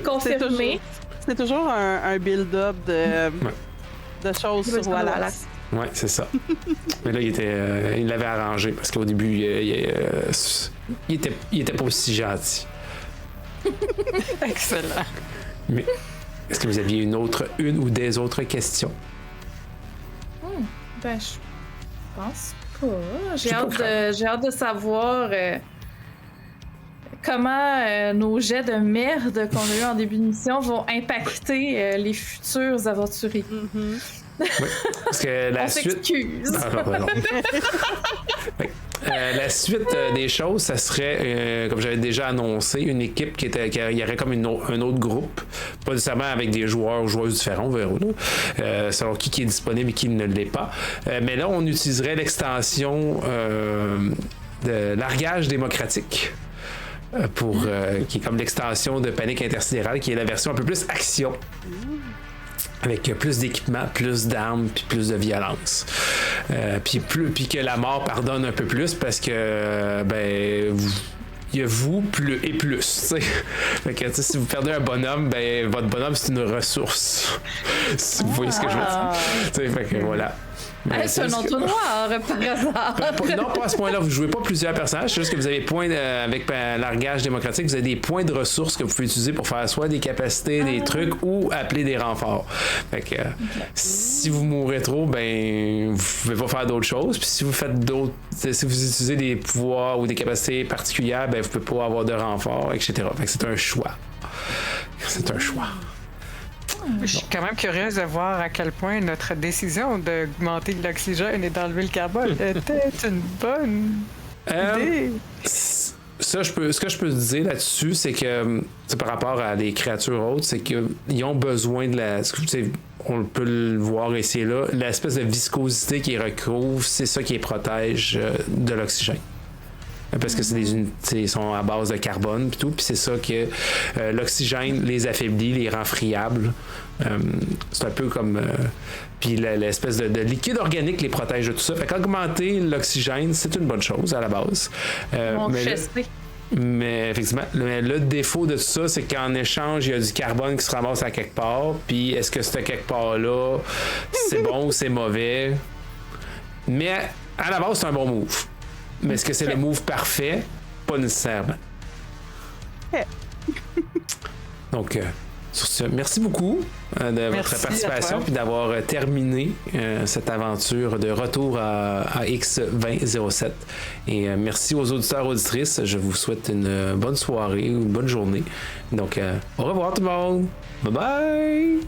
S2: confirmé.
S5: C'est toujours un build-up de choses sur Wallace.
S1: Oui, c'est ça. Mais là, il l'avait arrangé parce qu'au début, il était pas aussi gentil.
S3: Excellent.
S1: Mais est-ce que vous aviez une ou des autres questions?
S2: Ben, je pense pas. J'ai hâte de savoir comment nos jets de merde qu'on a eu en début de mission vont impacter les futurs aventuriers.
S1: Oui, parce que la suite.
S2: S'excuse.
S1: Non. Oui. La suite des choses, ça serait, comme j'avais déjà annoncé, une équipe il y aurait comme un autre groupe, pas nécessairement avec des joueurs ou joueuses différents, on verra là, selon qui est disponible et qui ne l'est pas. Mais là, on utiliserait l'extension de largage démocratique. Qui est comme l'extension de Panique intersidérale, qui est la version un peu plus action. Avec plus d'équipement, plus d'armes, puis plus de violence. Puis que la mort pardonne un peu plus parce que, il y a vous et plus, tu sais. Fait que, si vous perdez un bonhomme, votre bonhomme, c'est une ressource. Si vous voyez ce que je veux dire. Fait que, voilà.
S2: C'est un entonnoir, par hasard.
S1: Non, pas à ce point-là. Vous jouez pas plusieurs personnages. C'est juste que vous avez avec largage démocratique, vous avez des points de ressources que vous pouvez utiliser pour faire soit des capacités, des trucs, ou appeler des renforts. Fait que si vous mourrez trop, vous pouvez pas faire d'autres choses. Puis si vous faites si vous utilisez des pouvoirs ou des capacités particulières, vous pouvez pas avoir de renforts, etc. Fait que c'est un choix. C'est un choix.
S3: Je suis quand même curieuse de voir à quel point notre décision d'augmenter l'oxygène et d'enlever le carbone était une bonne idée.
S1: Ce que je peux te dire là-dessus, c'est que par rapport à des créatures autres, c'est qu'ils ont besoin de on peut le voir ici et là, l'espèce de viscosité qui recouvre, c'est ça qui les protège de l'oxygène. Parce que ils sont à base de carbone pis tout, puis c'est ça que l'oxygène les affaiblit, les rend friables. C'est un peu comme puis l'espèce de liquide organique les protège de tout ça. Fait qu'augmenter l'oxygène, c'est une bonne chose à la base. Mais effectivement, le défaut de tout ça, c'est qu'en échange, il y a du carbone qui se ramasse à quelque part, puis est-ce que ce quelque part-là, c'est bon ou c'est mauvais? Mais à la base, c'est un bon move. Mais est-ce que c'est le move parfait? Pas nécessairement. Donc, sur ce, merci beaucoup de votre participation et d'avoir terminé cette aventure de retour à X2007. Et merci aux auditeurs et auditrices. Je vous souhaite une bonne soirée ou une bonne journée. Donc, au revoir tout le monde. Bye bye!